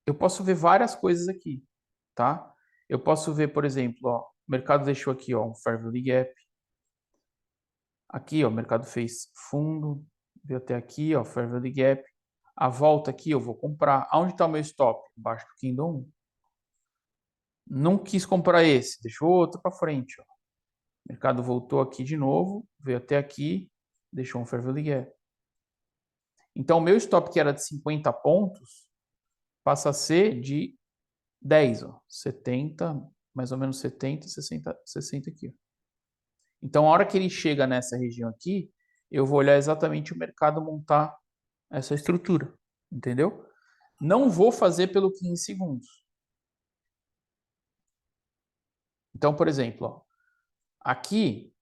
eu posso ver várias coisas aqui, tá? Eu posso ver, por exemplo, ó, o mercado deixou aqui, ó, um Fair Value Gap. Aqui, ó, o mercado fez fundo, veio até aqui, ó, Fair Value Gap. A volta aqui eu vou comprar. Aonde está o meu stop? Embaixo do Kingdom 1. Não quis comprar esse, deixou outro para frente, ó. O mercado voltou aqui de novo, veio até aqui, deixou um Fair Value Gap. Então, o meu stop, que era de 50 pontos, passa a ser de 10, ó, 70, mais ou menos 70, 60, 60 aqui. Ó. Então, a hora que ele chega nessa região aqui, eu vou olhar exatamente o mercado montar essa estrutura, entendeu? Não vou fazer pelo 15 segundos. Então, por exemplo, ó, aqui,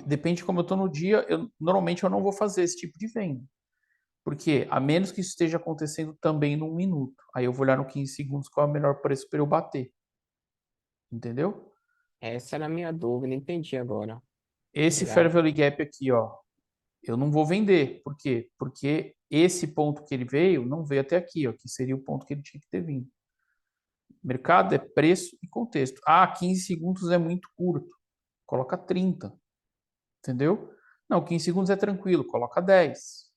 depende de como eu estou no dia, normalmente eu não vou fazer esse tipo de venda. Porque, a menos que isso esteja acontecendo também no 1 minuto. Aí eu vou olhar no 15 segundos qual é o melhor preço para eu bater. Entendeu? Essa era a minha dúvida, entendi agora. Esse Fair Obrigado. Value Gap aqui, ó, eu não vou vender. Por quê? Porque esse ponto que ele veio, não veio até aqui, ó, que seria o ponto que ele tinha que ter vindo. Mercado é preço e contexto. Ah, 15 segundos é muito curto. Coloca 30. Entendeu? Não, 15 segundos é tranquilo. Coloca 10.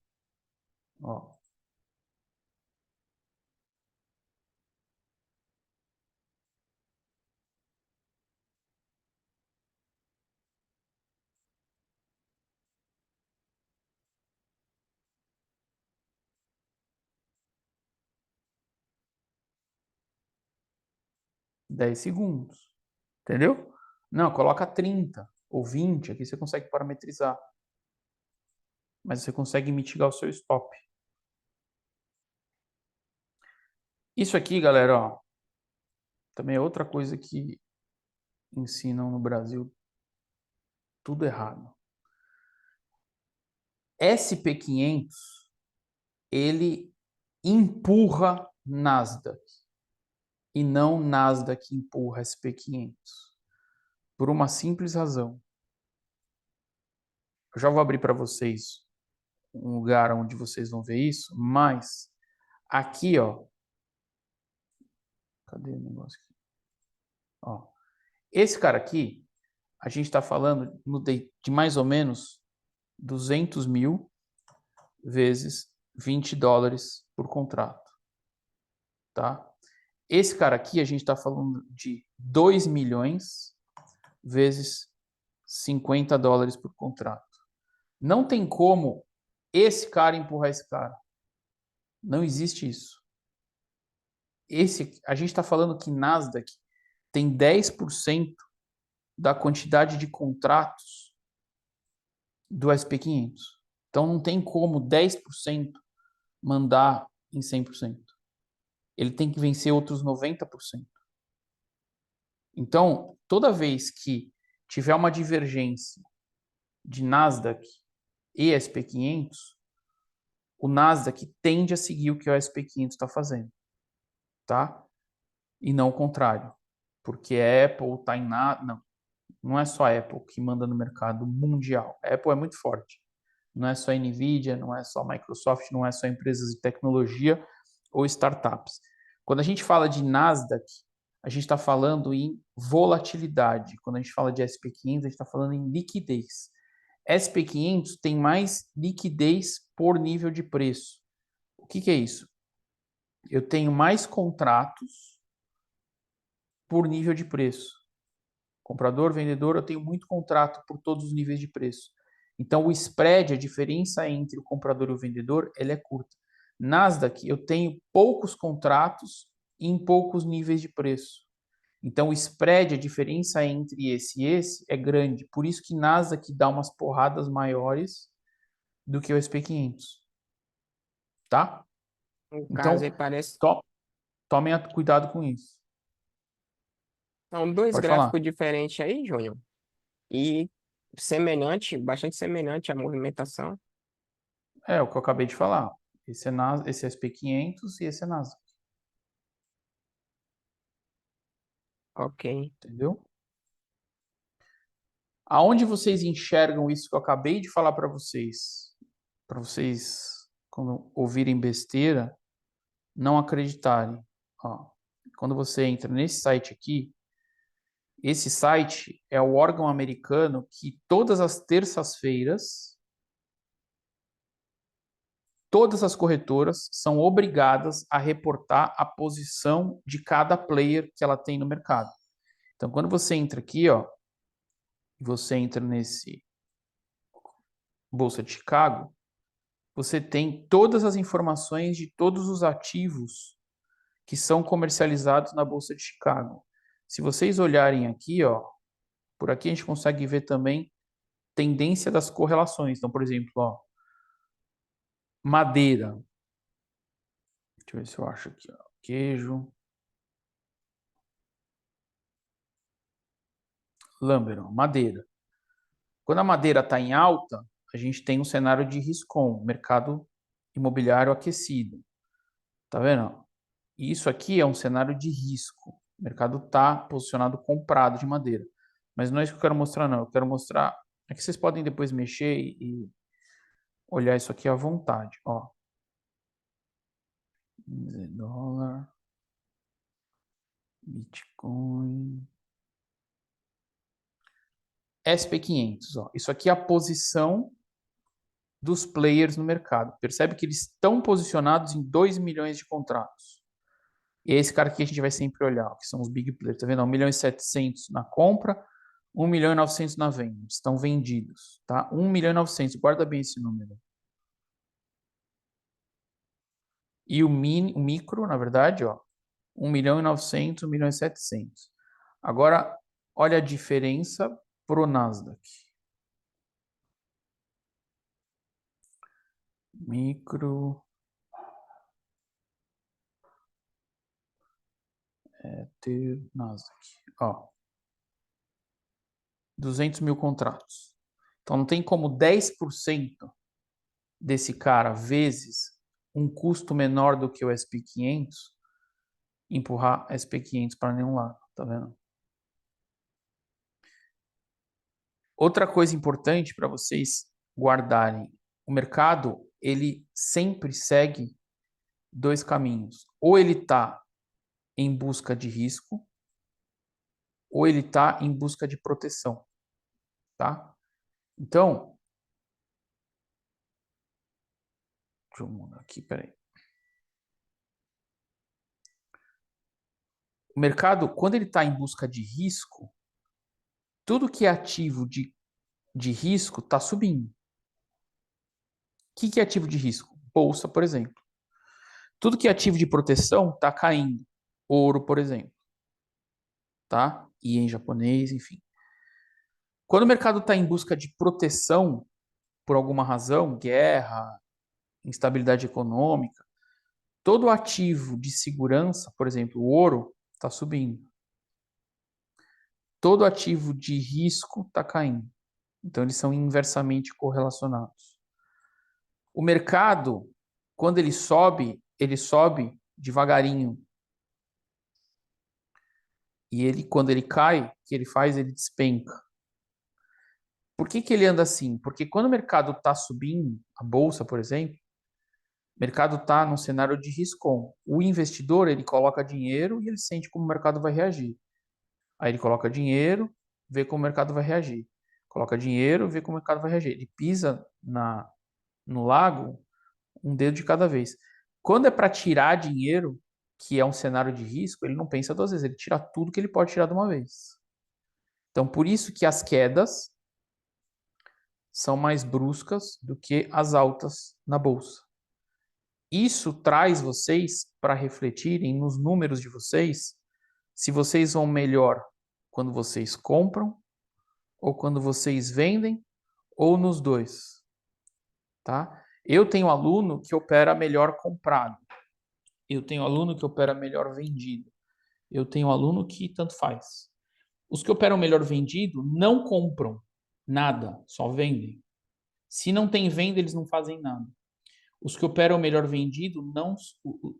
Ó. 10 segundos. Entendeu? Não, coloca 30 ou 20, aqui você consegue parametrizar. Mas você consegue mitigar o seu stop. Isso aqui, galera, ó, também é outra coisa que ensinam no Brasil tudo errado. SP500, ele empurra Nasdaq e não Nasdaq empurra SP500. Por uma simples razão. Eu já vou abrir para vocês um lugar onde vocês vão ver isso, mas aqui, ó, cadê o negócio aqui? Ó, esse cara aqui, a gente está falando de mais ou menos 200 mil vezes 20 dólares por contrato, tá? Esse cara aqui, a gente está falando de 2 milhões vezes 50 dólares por contrato. Não tem como esse cara empurrar esse cara. Não existe isso. A gente está falando que Nasdaq tem 10% da quantidade de contratos do SP500. Então não tem como 10% mandar em 100%. Ele tem que vencer outros 90%. Então, toda vez que tiver uma divergência de Nasdaq e SP500, o Nasdaq tende a seguir o que o SP500 está fazendo, tá? E não o contrário, porque a Apple está em nada. Não é só a Apple que manda no mercado mundial. A Apple é muito forte. Não é só a Nvidia, não é só a Microsoft, não é só empresas de tecnologia ou startups. Quando a gente fala de Nasdaq, a gente está falando em volatilidade. Quando a gente fala de SP500, a gente está falando em liquidez. SP500 tem mais liquidez por nível de preço. O que é isso? Eu tenho mais contratos por nível de preço. Comprador, vendedor, eu tenho muito contrato por todos os níveis de preço. Então, o spread, a diferença entre o comprador e o vendedor, ela é curta. Nasdaq, eu tenho poucos contratos em poucos níveis de preço. Então, o spread, a diferença entre esse e esse é grande. Por isso que Nasdaq dá umas porradas maiores do que o SP500. Tá? No caso, Então, aí parece. tomem cuidado com isso. São dois Pode falar. gráficos diferentes aí, Júnior. E semelhante, bastante semelhante à movimentação. É o que eu acabei de falar. Esse é SP500 e esse é Nasdaq. Ok. Entendeu? Aonde vocês enxergam isso que eu acabei de falar para vocês, quando ouvirem besteira, não acreditarem. Ó, quando você entra nesse site aqui, esse site é o órgão americano que todas as terças-feiras, todas as corretoras são obrigadas a reportar a posição de cada player que ela tem no mercado. Então, quando você entra aqui, ó, você entra nesse Bolsa de Chicago, você tem todas as informações de todos os ativos que são comercializados na Bolsa de Chicago. Se vocês olharem aqui, ó, por aqui a gente consegue ver também tendência das correlações. Então, por exemplo, ó, madeira. Deixa eu ver se eu acho aqui, ó, queijo. Lumber, ó, madeira. Quando a madeira está em alta, a gente tem um cenário de risco, mercado imobiliário aquecido. Tá vendo? Isso aqui é um cenário de risco. O mercado está posicionado comprado de madeira. Mas não é isso que eu quero mostrar, não. Eu quero mostrar. Aqui vocês podem depois mexer e olhar isso aqui à vontade. Ó. Dólar. Bitcoin. SP500. Ó. Isso aqui é a posição dos players no mercado. Percebe que eles estão posicionados em 2 milhões de contratos. E é esse cara aqui a gente vai sempre olhar, que são os big players. Tá vendo? 1 milhão e 700 na compra, 1 milhão e 900 na venda. Estão vendidos, tá? 1 milhão e 900, guarda bem esse número. E o micro, na verdade, ó, 1.900.000, 1.700.000. Agora, olha a diferença pro Nasdaq. Micro. Nasdaq. Ó. 200 mil contratos. Então, não tem como 10% desse cara vezes um custo menor do que o SP500 empurrar SP500 para nenhum lado, tá vendo? Outra coisa importante para vocês guardarem, o mercado, ele sempre segue dois caminhos. Ou ele está em busca de risco, ou ele está em busca de proteção, tá? Então, deixa eu mudar aqui, peraí. O mercado, quando ele está em busca de risco, tudo que é ativo de risco está subindo. O que é ativo de risco? Bolsa, por exemplo. Tudo que é ativo de proteção está caindo. Ouro, por exemplo. Tá? Ien japonês, enfim. Quando o mercado está em busca de proteção, por alguma razão, guerra, instabilidade econômica, todo ativo de segurança, por exemplo, o ouro, está subindo. Todo ativo de risco está caindo. Então, eles são inversamente correlacionados. O mercado, quando ele sobe devagarinho. E ele, quando ele cai, o que ele faz? Ele despenca. Por que ele anda assim? Porque quando o mercado está subindo, a bolsa, por exemplo, o mercado está num cenário de risco. O investidor, ele coloca dinheiro e ele sente como o mercado vai reagir. Aí ele coloca dinheiro, vê como o mercado vai reagir. Coloca dinheiro, vê como o mercado vai reagir. Ele pisa no lago um dedo de cada vez. Quando é para tirar dinheiro, que é um cenário de risco, ele não pensa duas vezes, ele tira tudo que ele pode tirar de uma vez. Então, por isso que as quedas são mais bruscas do que as altas na bolsa. Isso traz vocês para refletirem nos números de vocês, se vocês vão melhor quando vocês compram, ou quando vocês vendem, ou nos dois. Tá? Eu tenho aluno que opera melhor comprado. Eu tenho aluno que opera melhor vendido. Eu tenho aluno que tanto faz. Os que operam melhor vendido não compram nada, só vendem. Se não tem venda, eles não fazem nada. Os que operam melhor vendido não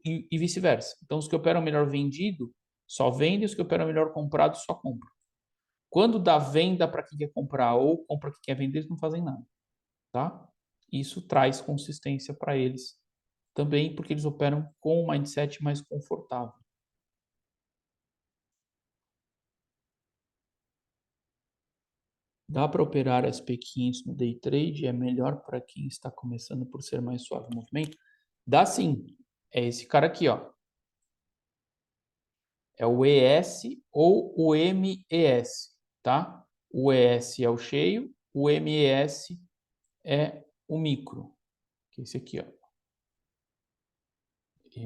e vice-versa. Então, os que operam melhor vendido só vendem, os que operam melhor comprado só compram. Quando dá venda para quem quer comprar ou compra quem quer vender, eles não fazem nada, tá? Isso traz consistência para eles também, porque eles operam com um mindset mais confortável. Dá para operar SP500 no day trade? É melhor para quem está começando por ser mais suave o movimento? Dá sim. É esse cara aqui, ó. É o ES ou o MES, tá? O ES é o cheio, o MES é o micro. Que é esse aqui, ó.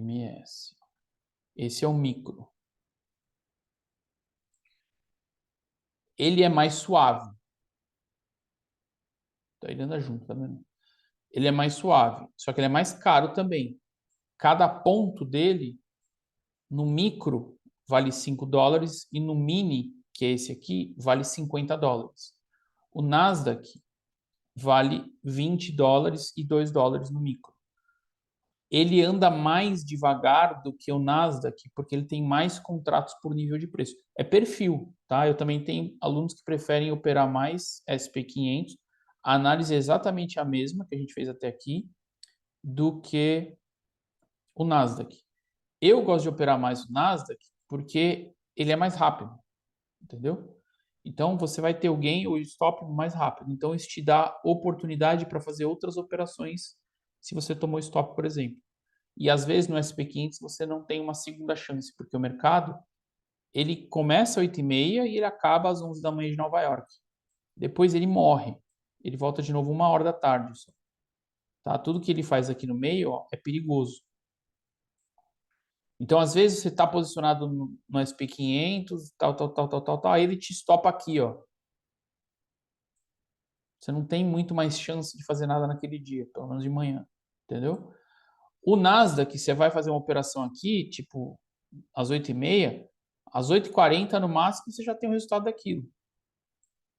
MES. Esse é o micro. Ele é mais suave. Tá, ele anda junto, tá vendo? Ele é mais suave, só que ele é mais caro também. Cada ponto dele, no micro, vale $5 e no mini, que é esse aqui, vale $50. O Nasdaq vale $20 e $2 no micro. Ele anda mais devagar do que o Nasdaq, porque ele tem mais contratos por nível de preço. É perfil, tá? Eu também tenho alunos que preferem operar mais SP500. A análise é exatamente a mesma que a gente fez até aqui, do que o Nasdaq. Eu gosto de operar mais o Nasdaq porque ele é mais rápido, entendeu? Então, você vai ter o gain ou o stop mais rápido. Então, isso te dá oportunidade para fazer outras operações se você tomou stop, por exemplo. E, às vezes, no SP500, você não tem uma segunda chance, porque o mercado ele começa às 8h30 e ele acaba às 11 da manhã de Nova York. Depois ele morre. Ele volta de novo 1h da tarde. Só. Tá? Tudo que ele faz aqui no meio, ó, é perigoso. Então, às vezes, você está posicionado no SP500, tal, aí ele te estopa aqui, ó. Você não tem muito mais chance de fazer nada naquele dia, pelo menos de manhã, entendeu? O Nasdaq, você vai fazer uma operação aqui, tipo, às 8h30, às 8h40 no máximo, você já tem o resultado daquilo.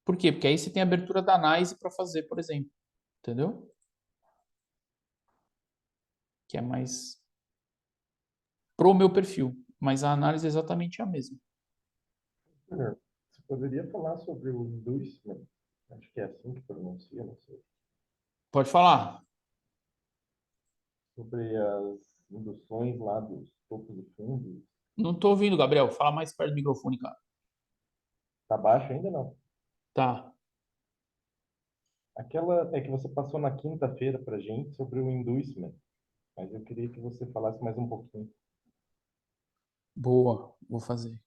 Por quê? Porque aí você tem a abertura da NYSE para fazer, por exemplo, entendeu? Que é mais pro meu perfil, mas a análise é exatamente a mesma. Você poderia falar sobre o inducement? Acho que é assim que pronuncia, não sei. Pode falar. Sobre as induções lá dos topos e fundos. Não tô ouvindo, Gabriel. Fala mais perto do microfone, cara. Tá baixo ainda não? Tá. Aquela é que você passou na quinta-feira pra gente sobre o inducement. Mas eu queria que você falasse mais um pouquinho. Boa. Vou fazer.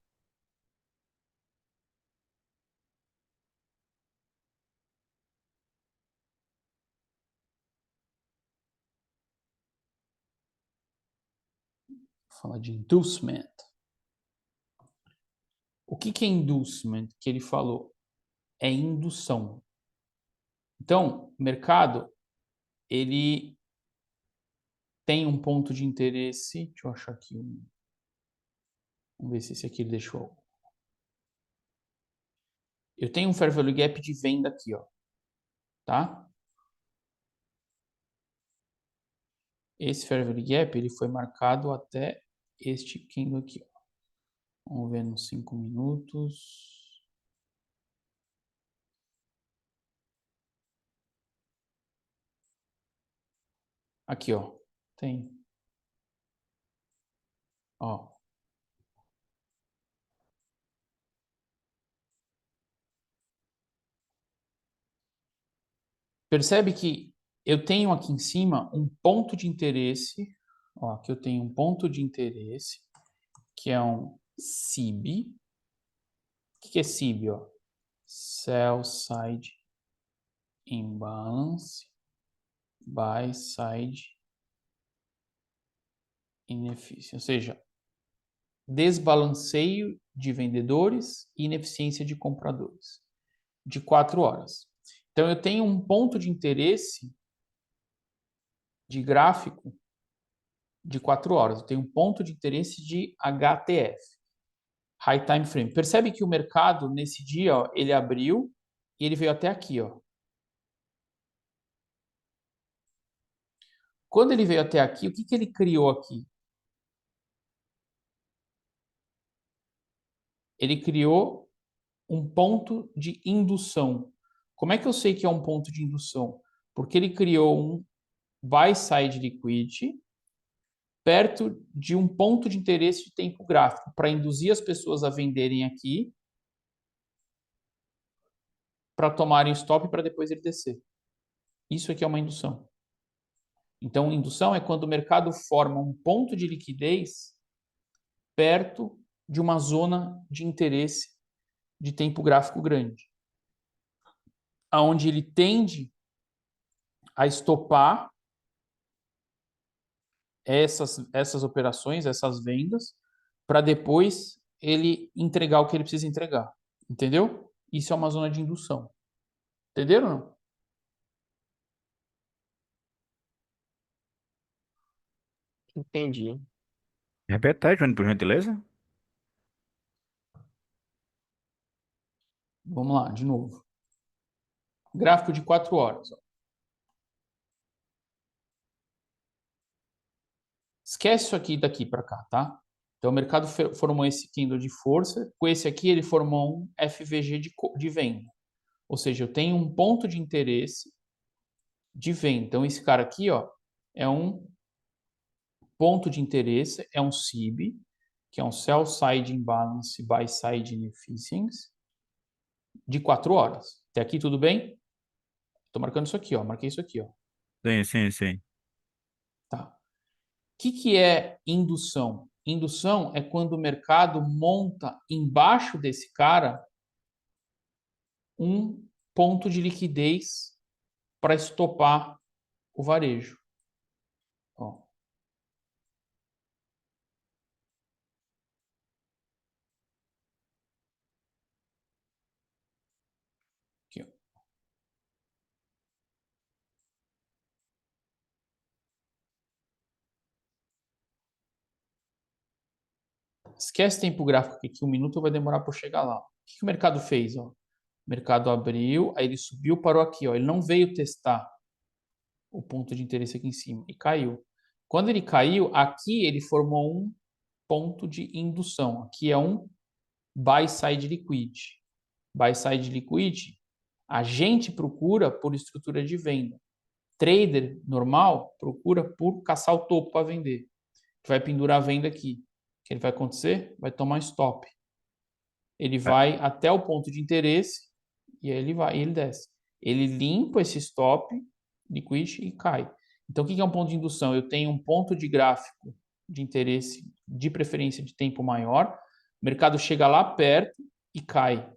Vou falar de inducement. O que é inducement que ele falou? É indução. Então, o mercado, ele tem um ponto de interesse. Deixa eu achar aqui um. Vamos ver se esse aqui ele deixou. Eu tenho um fair value gap de venda aqui, ó. Tá? Esse fair value gap, ele foi marcado até este candle aqui, ó. Vamos ver nos 5 minutos. Aqui, ó. Tem. Ó. Percebe que eu tenho aqui em cima um ponto de interesse. Ó, aqui eu tenho um ponto de interesse, que é um SIB. O que é SIB, ó? Sell Side Imbalance, Buy Side Inefficiency. Ou seja, desbalanceio de vendedores e ineficiência de compradores, de 4 horas. Então, eu tenho um ponto de interesse de gráfico de 4 horas. Eu tenho um ponto de interesse de HTF, High Time Frame. Percebe que o mercado, nesse dia, ó, ele abriu e ele veio até aqui, ó. Quando ele veio até aqui, o que ele criou aqui? Ele criou um ponto de indução. Como é que eu sei que é um ponto de indução? Porque ele criou um buy side liquidity perto de um ponto de interesse de tempo gráfico para induzir as pessoas a venderem aqui para tomarem stop para depois ele descer. Isso aqui é uma indução. Então, indução é quando o mercado forma um ponto de liquidez perto de uma zona de interesse de tempo gráfico grande, aonde ele tende a estopar essas operações, essas vendas, para depois ele entregar o que ele precisa entregar. Entendeu? Isso é uma zona de indução. Entenderam ou não? Entendi. Repete aí, Johnny, por gentileza. Vamos lá, de novo. Gráfico de 4 horas. Ó. Esquece isso aqui daqui para cá, tá? Então, o mercado formou esse candle de força. Com esse aqui, ele formou um FVG de venda. Ou seja, eu tenho um ponto de interesse de venda. Então, esse cara aqui, ó, é um ponto de interesse, é um SIB, que é um Sell Side Imbalance Buy Side Inefficiency, de 4 horas. Até aqui tudo bem? Estou marcando isso aqui, ó. Marquei isso aqui, ó. Sim, sim, sim. Tá. O que é indução? Indução é quando o mercado monta embaixo desse cara um ponto de liquidez para estopar o varejo. Ó. Esquece tempo gráfico aqui, que 1 minuto vai demorar para chegar lá. O que o mercado fez? Ó? O mercado abriu, aí ele subiu, parou aqui. Ó. Ele não veio testar o ponto de interesse aqui em cima e caiu. Quando ele caiu, aqui ele formou um ponto de indução. Aqui é um buy side liquid. Buy side liquid, a gente procura por estrutura de venda. Trader normal procura por caçar o topo para vender. Vai pendurar a venda aqui. O que ele vai acontecer? Vai tomar stop. Ele vai até o ponto de interesse e aí ele desce. Ele limpa esse stop, liquid e cai. Então, o que é um ponto de indução? Eu tenho um ponto de gráfico de interesse, de preferência de tempo maior. O mercado chega lá perto e cai.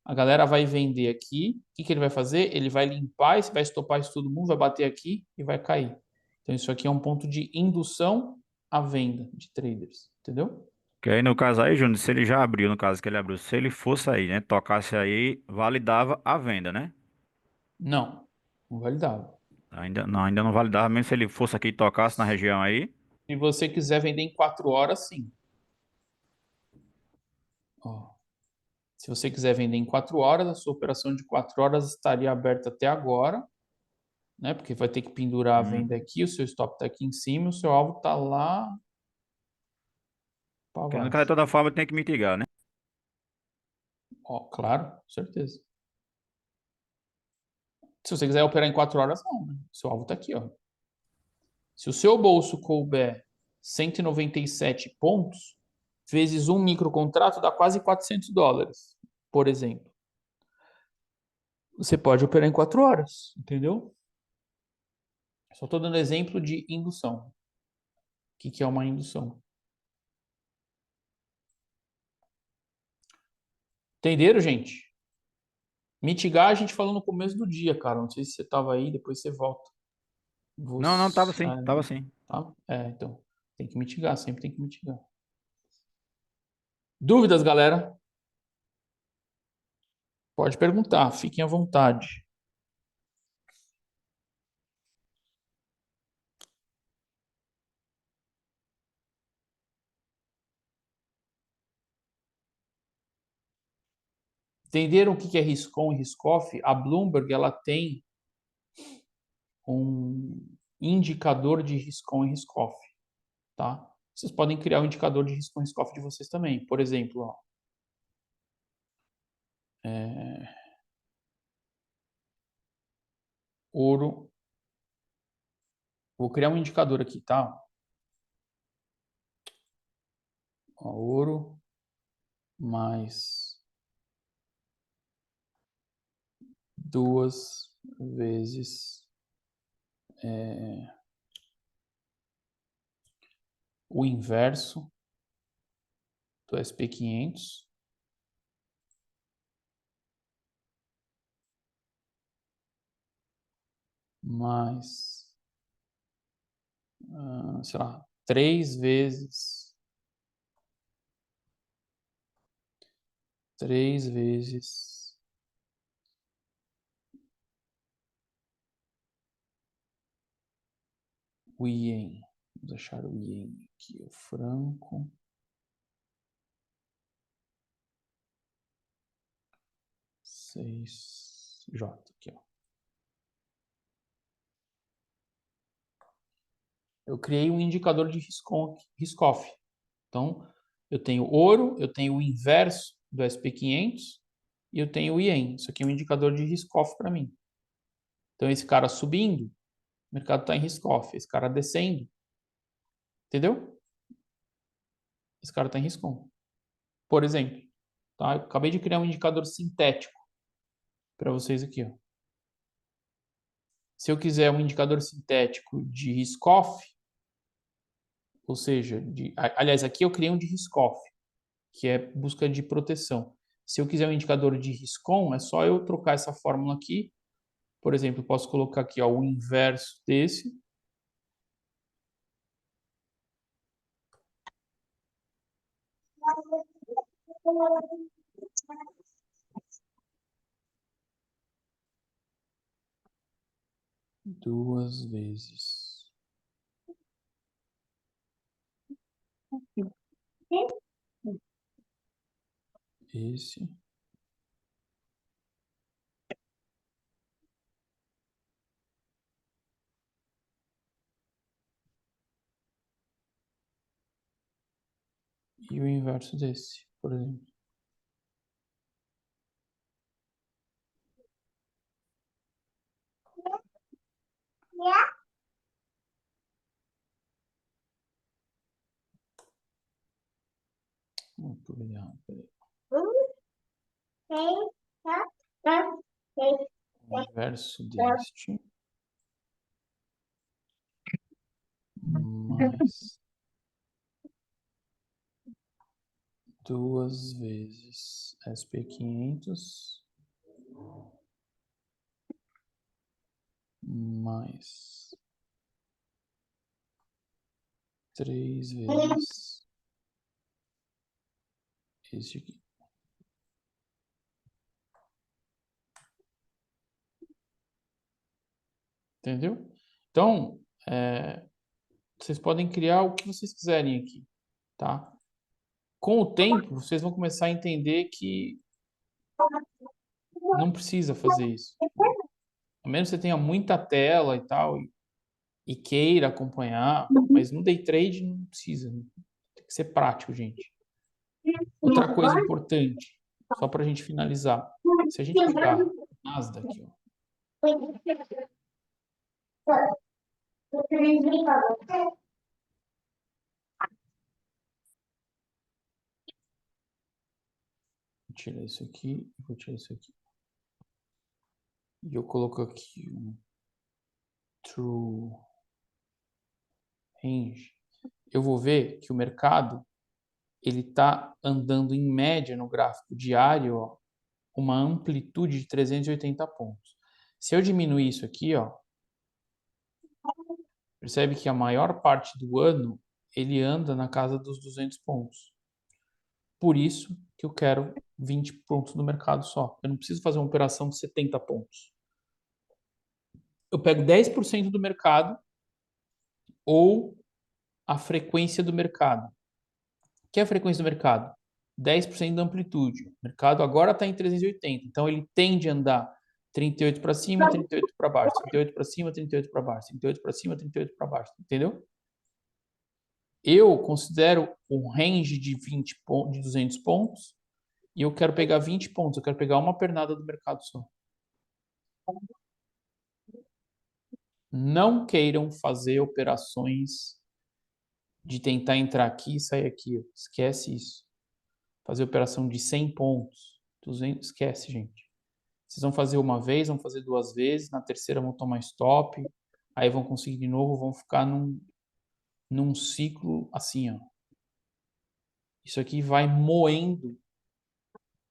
A galera vai vender aqui. O que ele vai fazer? Ele vai limpar, vai estopar isso todo mundo, vai bater aqui e vai cair. Então, isso aqui é um ponto de indução à venda de traders. Entendeu? Que aí, no caso aí, Júnior, se ele já abriu, no caso que ele abriu, se ele fosse aí, né? Tocasse aí, validava a venda, né? Não, não validava. Ainda não validava, mesmo se ele fosse aqui e tocasse na região aí. Se você quiser vender em 4 horas, sim. Ó, se você quiser vender em 4 horas, a sua operação de 4 horas estaria aberta até agora, né? Porque vai ter que pendurar a Hum. venda aqui, o seu stop está aqui em cima, o seu alvo está lá para Que no baixo. caso, de toda forma, tem que mitigar, né? Ó, claro, com certeza. Se você quiser operar em 4 horas, não, né? O seu alvo está aqui, ó. Se o seu bolso couber 197 pontos, vezes um microcontrato dá quase $400, por exemplo. Você pode operar em 4 horas, entendeu? Só estou dando exemplo de indução. O que é uma indução? Entenderam, gente? Mitigar a gente falou no começo do dia, cara. Não sei se você estava aí, depois você volta. Não, tava Você, sim, tava sim. tá? Então, tem que mitigar, sempre tem que mitigar. Dúvidas, galera? Pode perguntar, fiquem à vontade. Entenderam o que é risk-on e risk-off? A Bloomberg ela tem um indicador de risk-on e risk-off, tá? Vocês podem criar um indicador de risk-on e risk-off de vocês também. Por exemplo, ó, ouro. Vou criar um indicador aqui, tá? Ó, ouro mais 2 vezes o inverso do SP500 mais, sei lá, 3 vezes o ien. Vamos achar o ien aqui, o franco. 6J aqui, ó. Eu criei um indicador de risk-off. Então, eu tenho ouro, eu tenho o inverso do SP500 e eu tenho o ien. Isso aqui é um indicador de risk-off para mim. Então, esse cara subindo, o mercado está em risk-off. Esse cara descendo, entendeu? Esse cara está em risk-on. Por exemplo, tá? Eu acabei de criar um indicador sintético para vocês aqui, ó. Se eu quiser um indicador sintético de risk-off, ou seja, aliás, aqui eu criei um de risk-off, que é busca de proteção. Se eu quiser um indicador de risk-on, é só eu trocar essa fórmula aqui. Por exemplo, eu posso colocar aqui ó, o inverso desse. Duas vezes esse. E o inverso desse, por exemplo. Muito errado, peraí. O inverso deste. Mais 2 vezes SP500 mais 3 vezes este aqui. Entendeu? Então, vocês podem criar o que vocês quiserem aqui, tá? Com o tempo, vocês vão começar a entender que não precisa fazer isso. A menos que você tenha muita tela e tal, e queira acompanhar, mas no day trade não precisa. Tem que ser prático, gente. Outra coisa importante, só para a gente finalizar. Se a gente pegar Nasdaq, ó, vou tirar isso aqui e vou tirar isso aqui. E eu coloco aqui um True Range. Eu vou ver que o mercado ele está andando em média no gráfico diário, ó, uma amplitude de 380 pontos. Se eu diminuir isso aqui, ó, percebe que a maior parte do ano ele anda na casa dos 200 pontos. Por isso que eu quero 20 pontos no mercado só. Eu não preciso fazer uma operação de 70 pontos. Eu pego 10% do mercado ou a frequência do mercado. O que é a frequência do mercado? 10% da amplitude. O mercado agora está em 380, então ele tende a andar 38 para cima, 38 para baixo, 38 para cima, 38 para baixo, 38 para cima, 38 para baixo, entendeu? Eu considero um range de 20 pontos, de 200 pontos, e eu quero pegar 20 pontos, eu quero pegar uma pernada do mercado só. Não queiram fazer operações de tentar entrar aqui e sair aqui. Esquece isso. Fazer operação de 100 pontos, 200, esquece, gente. Vocês vão fazer uma vez, vão fazer 2 vezes, na terceira vão tomar stop, aí vão conseguir de novo, vão ficar num ciclo assim, ó. Isso aqui vai moendo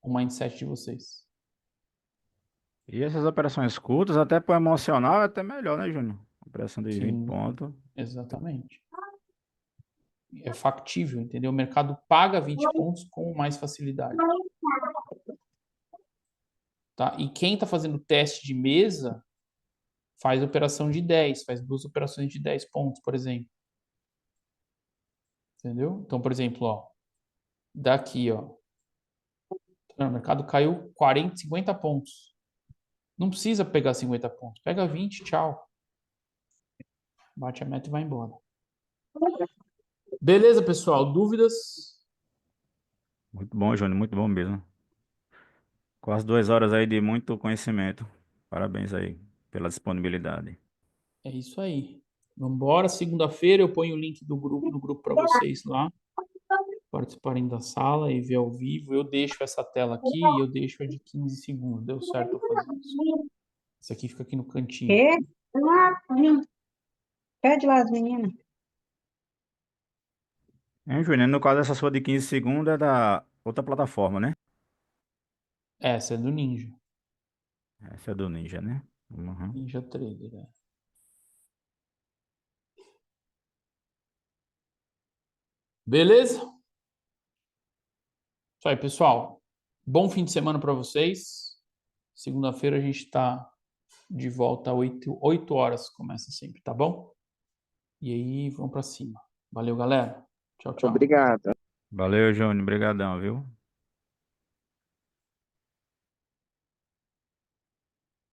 o mindset de vocês. E essas operações curtas, até para o emocional, é até melhor, né, Júnior? Operação de 20 Sim, pontos. exatamente. É factível, entendeu? O mercado paga 20 pontos com mais facilidade. Tá? E quem está fazendo teste de mesa faz operação de 10, faz 2 operações de 10 pontos, por exemplo. Entendeu? Então, por exemplo, ó, daqui, ó, o mercado caiu 40, 50 pontos. Não precisa pegar 50 pontos, pega 20, tchau. Bate a meta e vai embora. Beleza, pessoal? Dúvidas? Muito bom, Júnior, muito bom mesmo. Quase 2 horas aí de muito conhecimento. Parabéns aí pela disponibilidade. É isso aí. Vambora. Segunda-feira eu ponho o link do grupo no grupo para vocês lá participarem da sala e ver ao vivo. Eu deixo essa tela aqui e eu deixo a de 15 segundos. Deu certo eu fazer isso. Isso aqui fica aqui no cantinho. Pede lá as meninas. Hein, Júnior? No caso, essa sua de 15 segundos é da outra plataforma, né? Essa é do Ninja. Essa é do Ninja, né? Uhum. Ninja Trader, né? Beleza? Isso aí, pessoal. Bom fim de semana para vocês. Segunda-feira a gente está de volta às 8 horas, começa sempre, tá bom? E aí, vamos para cima. Valeu, galera. Tchau, tchau. Obrigado. Valeu, Júnior. Obrigadão, viu?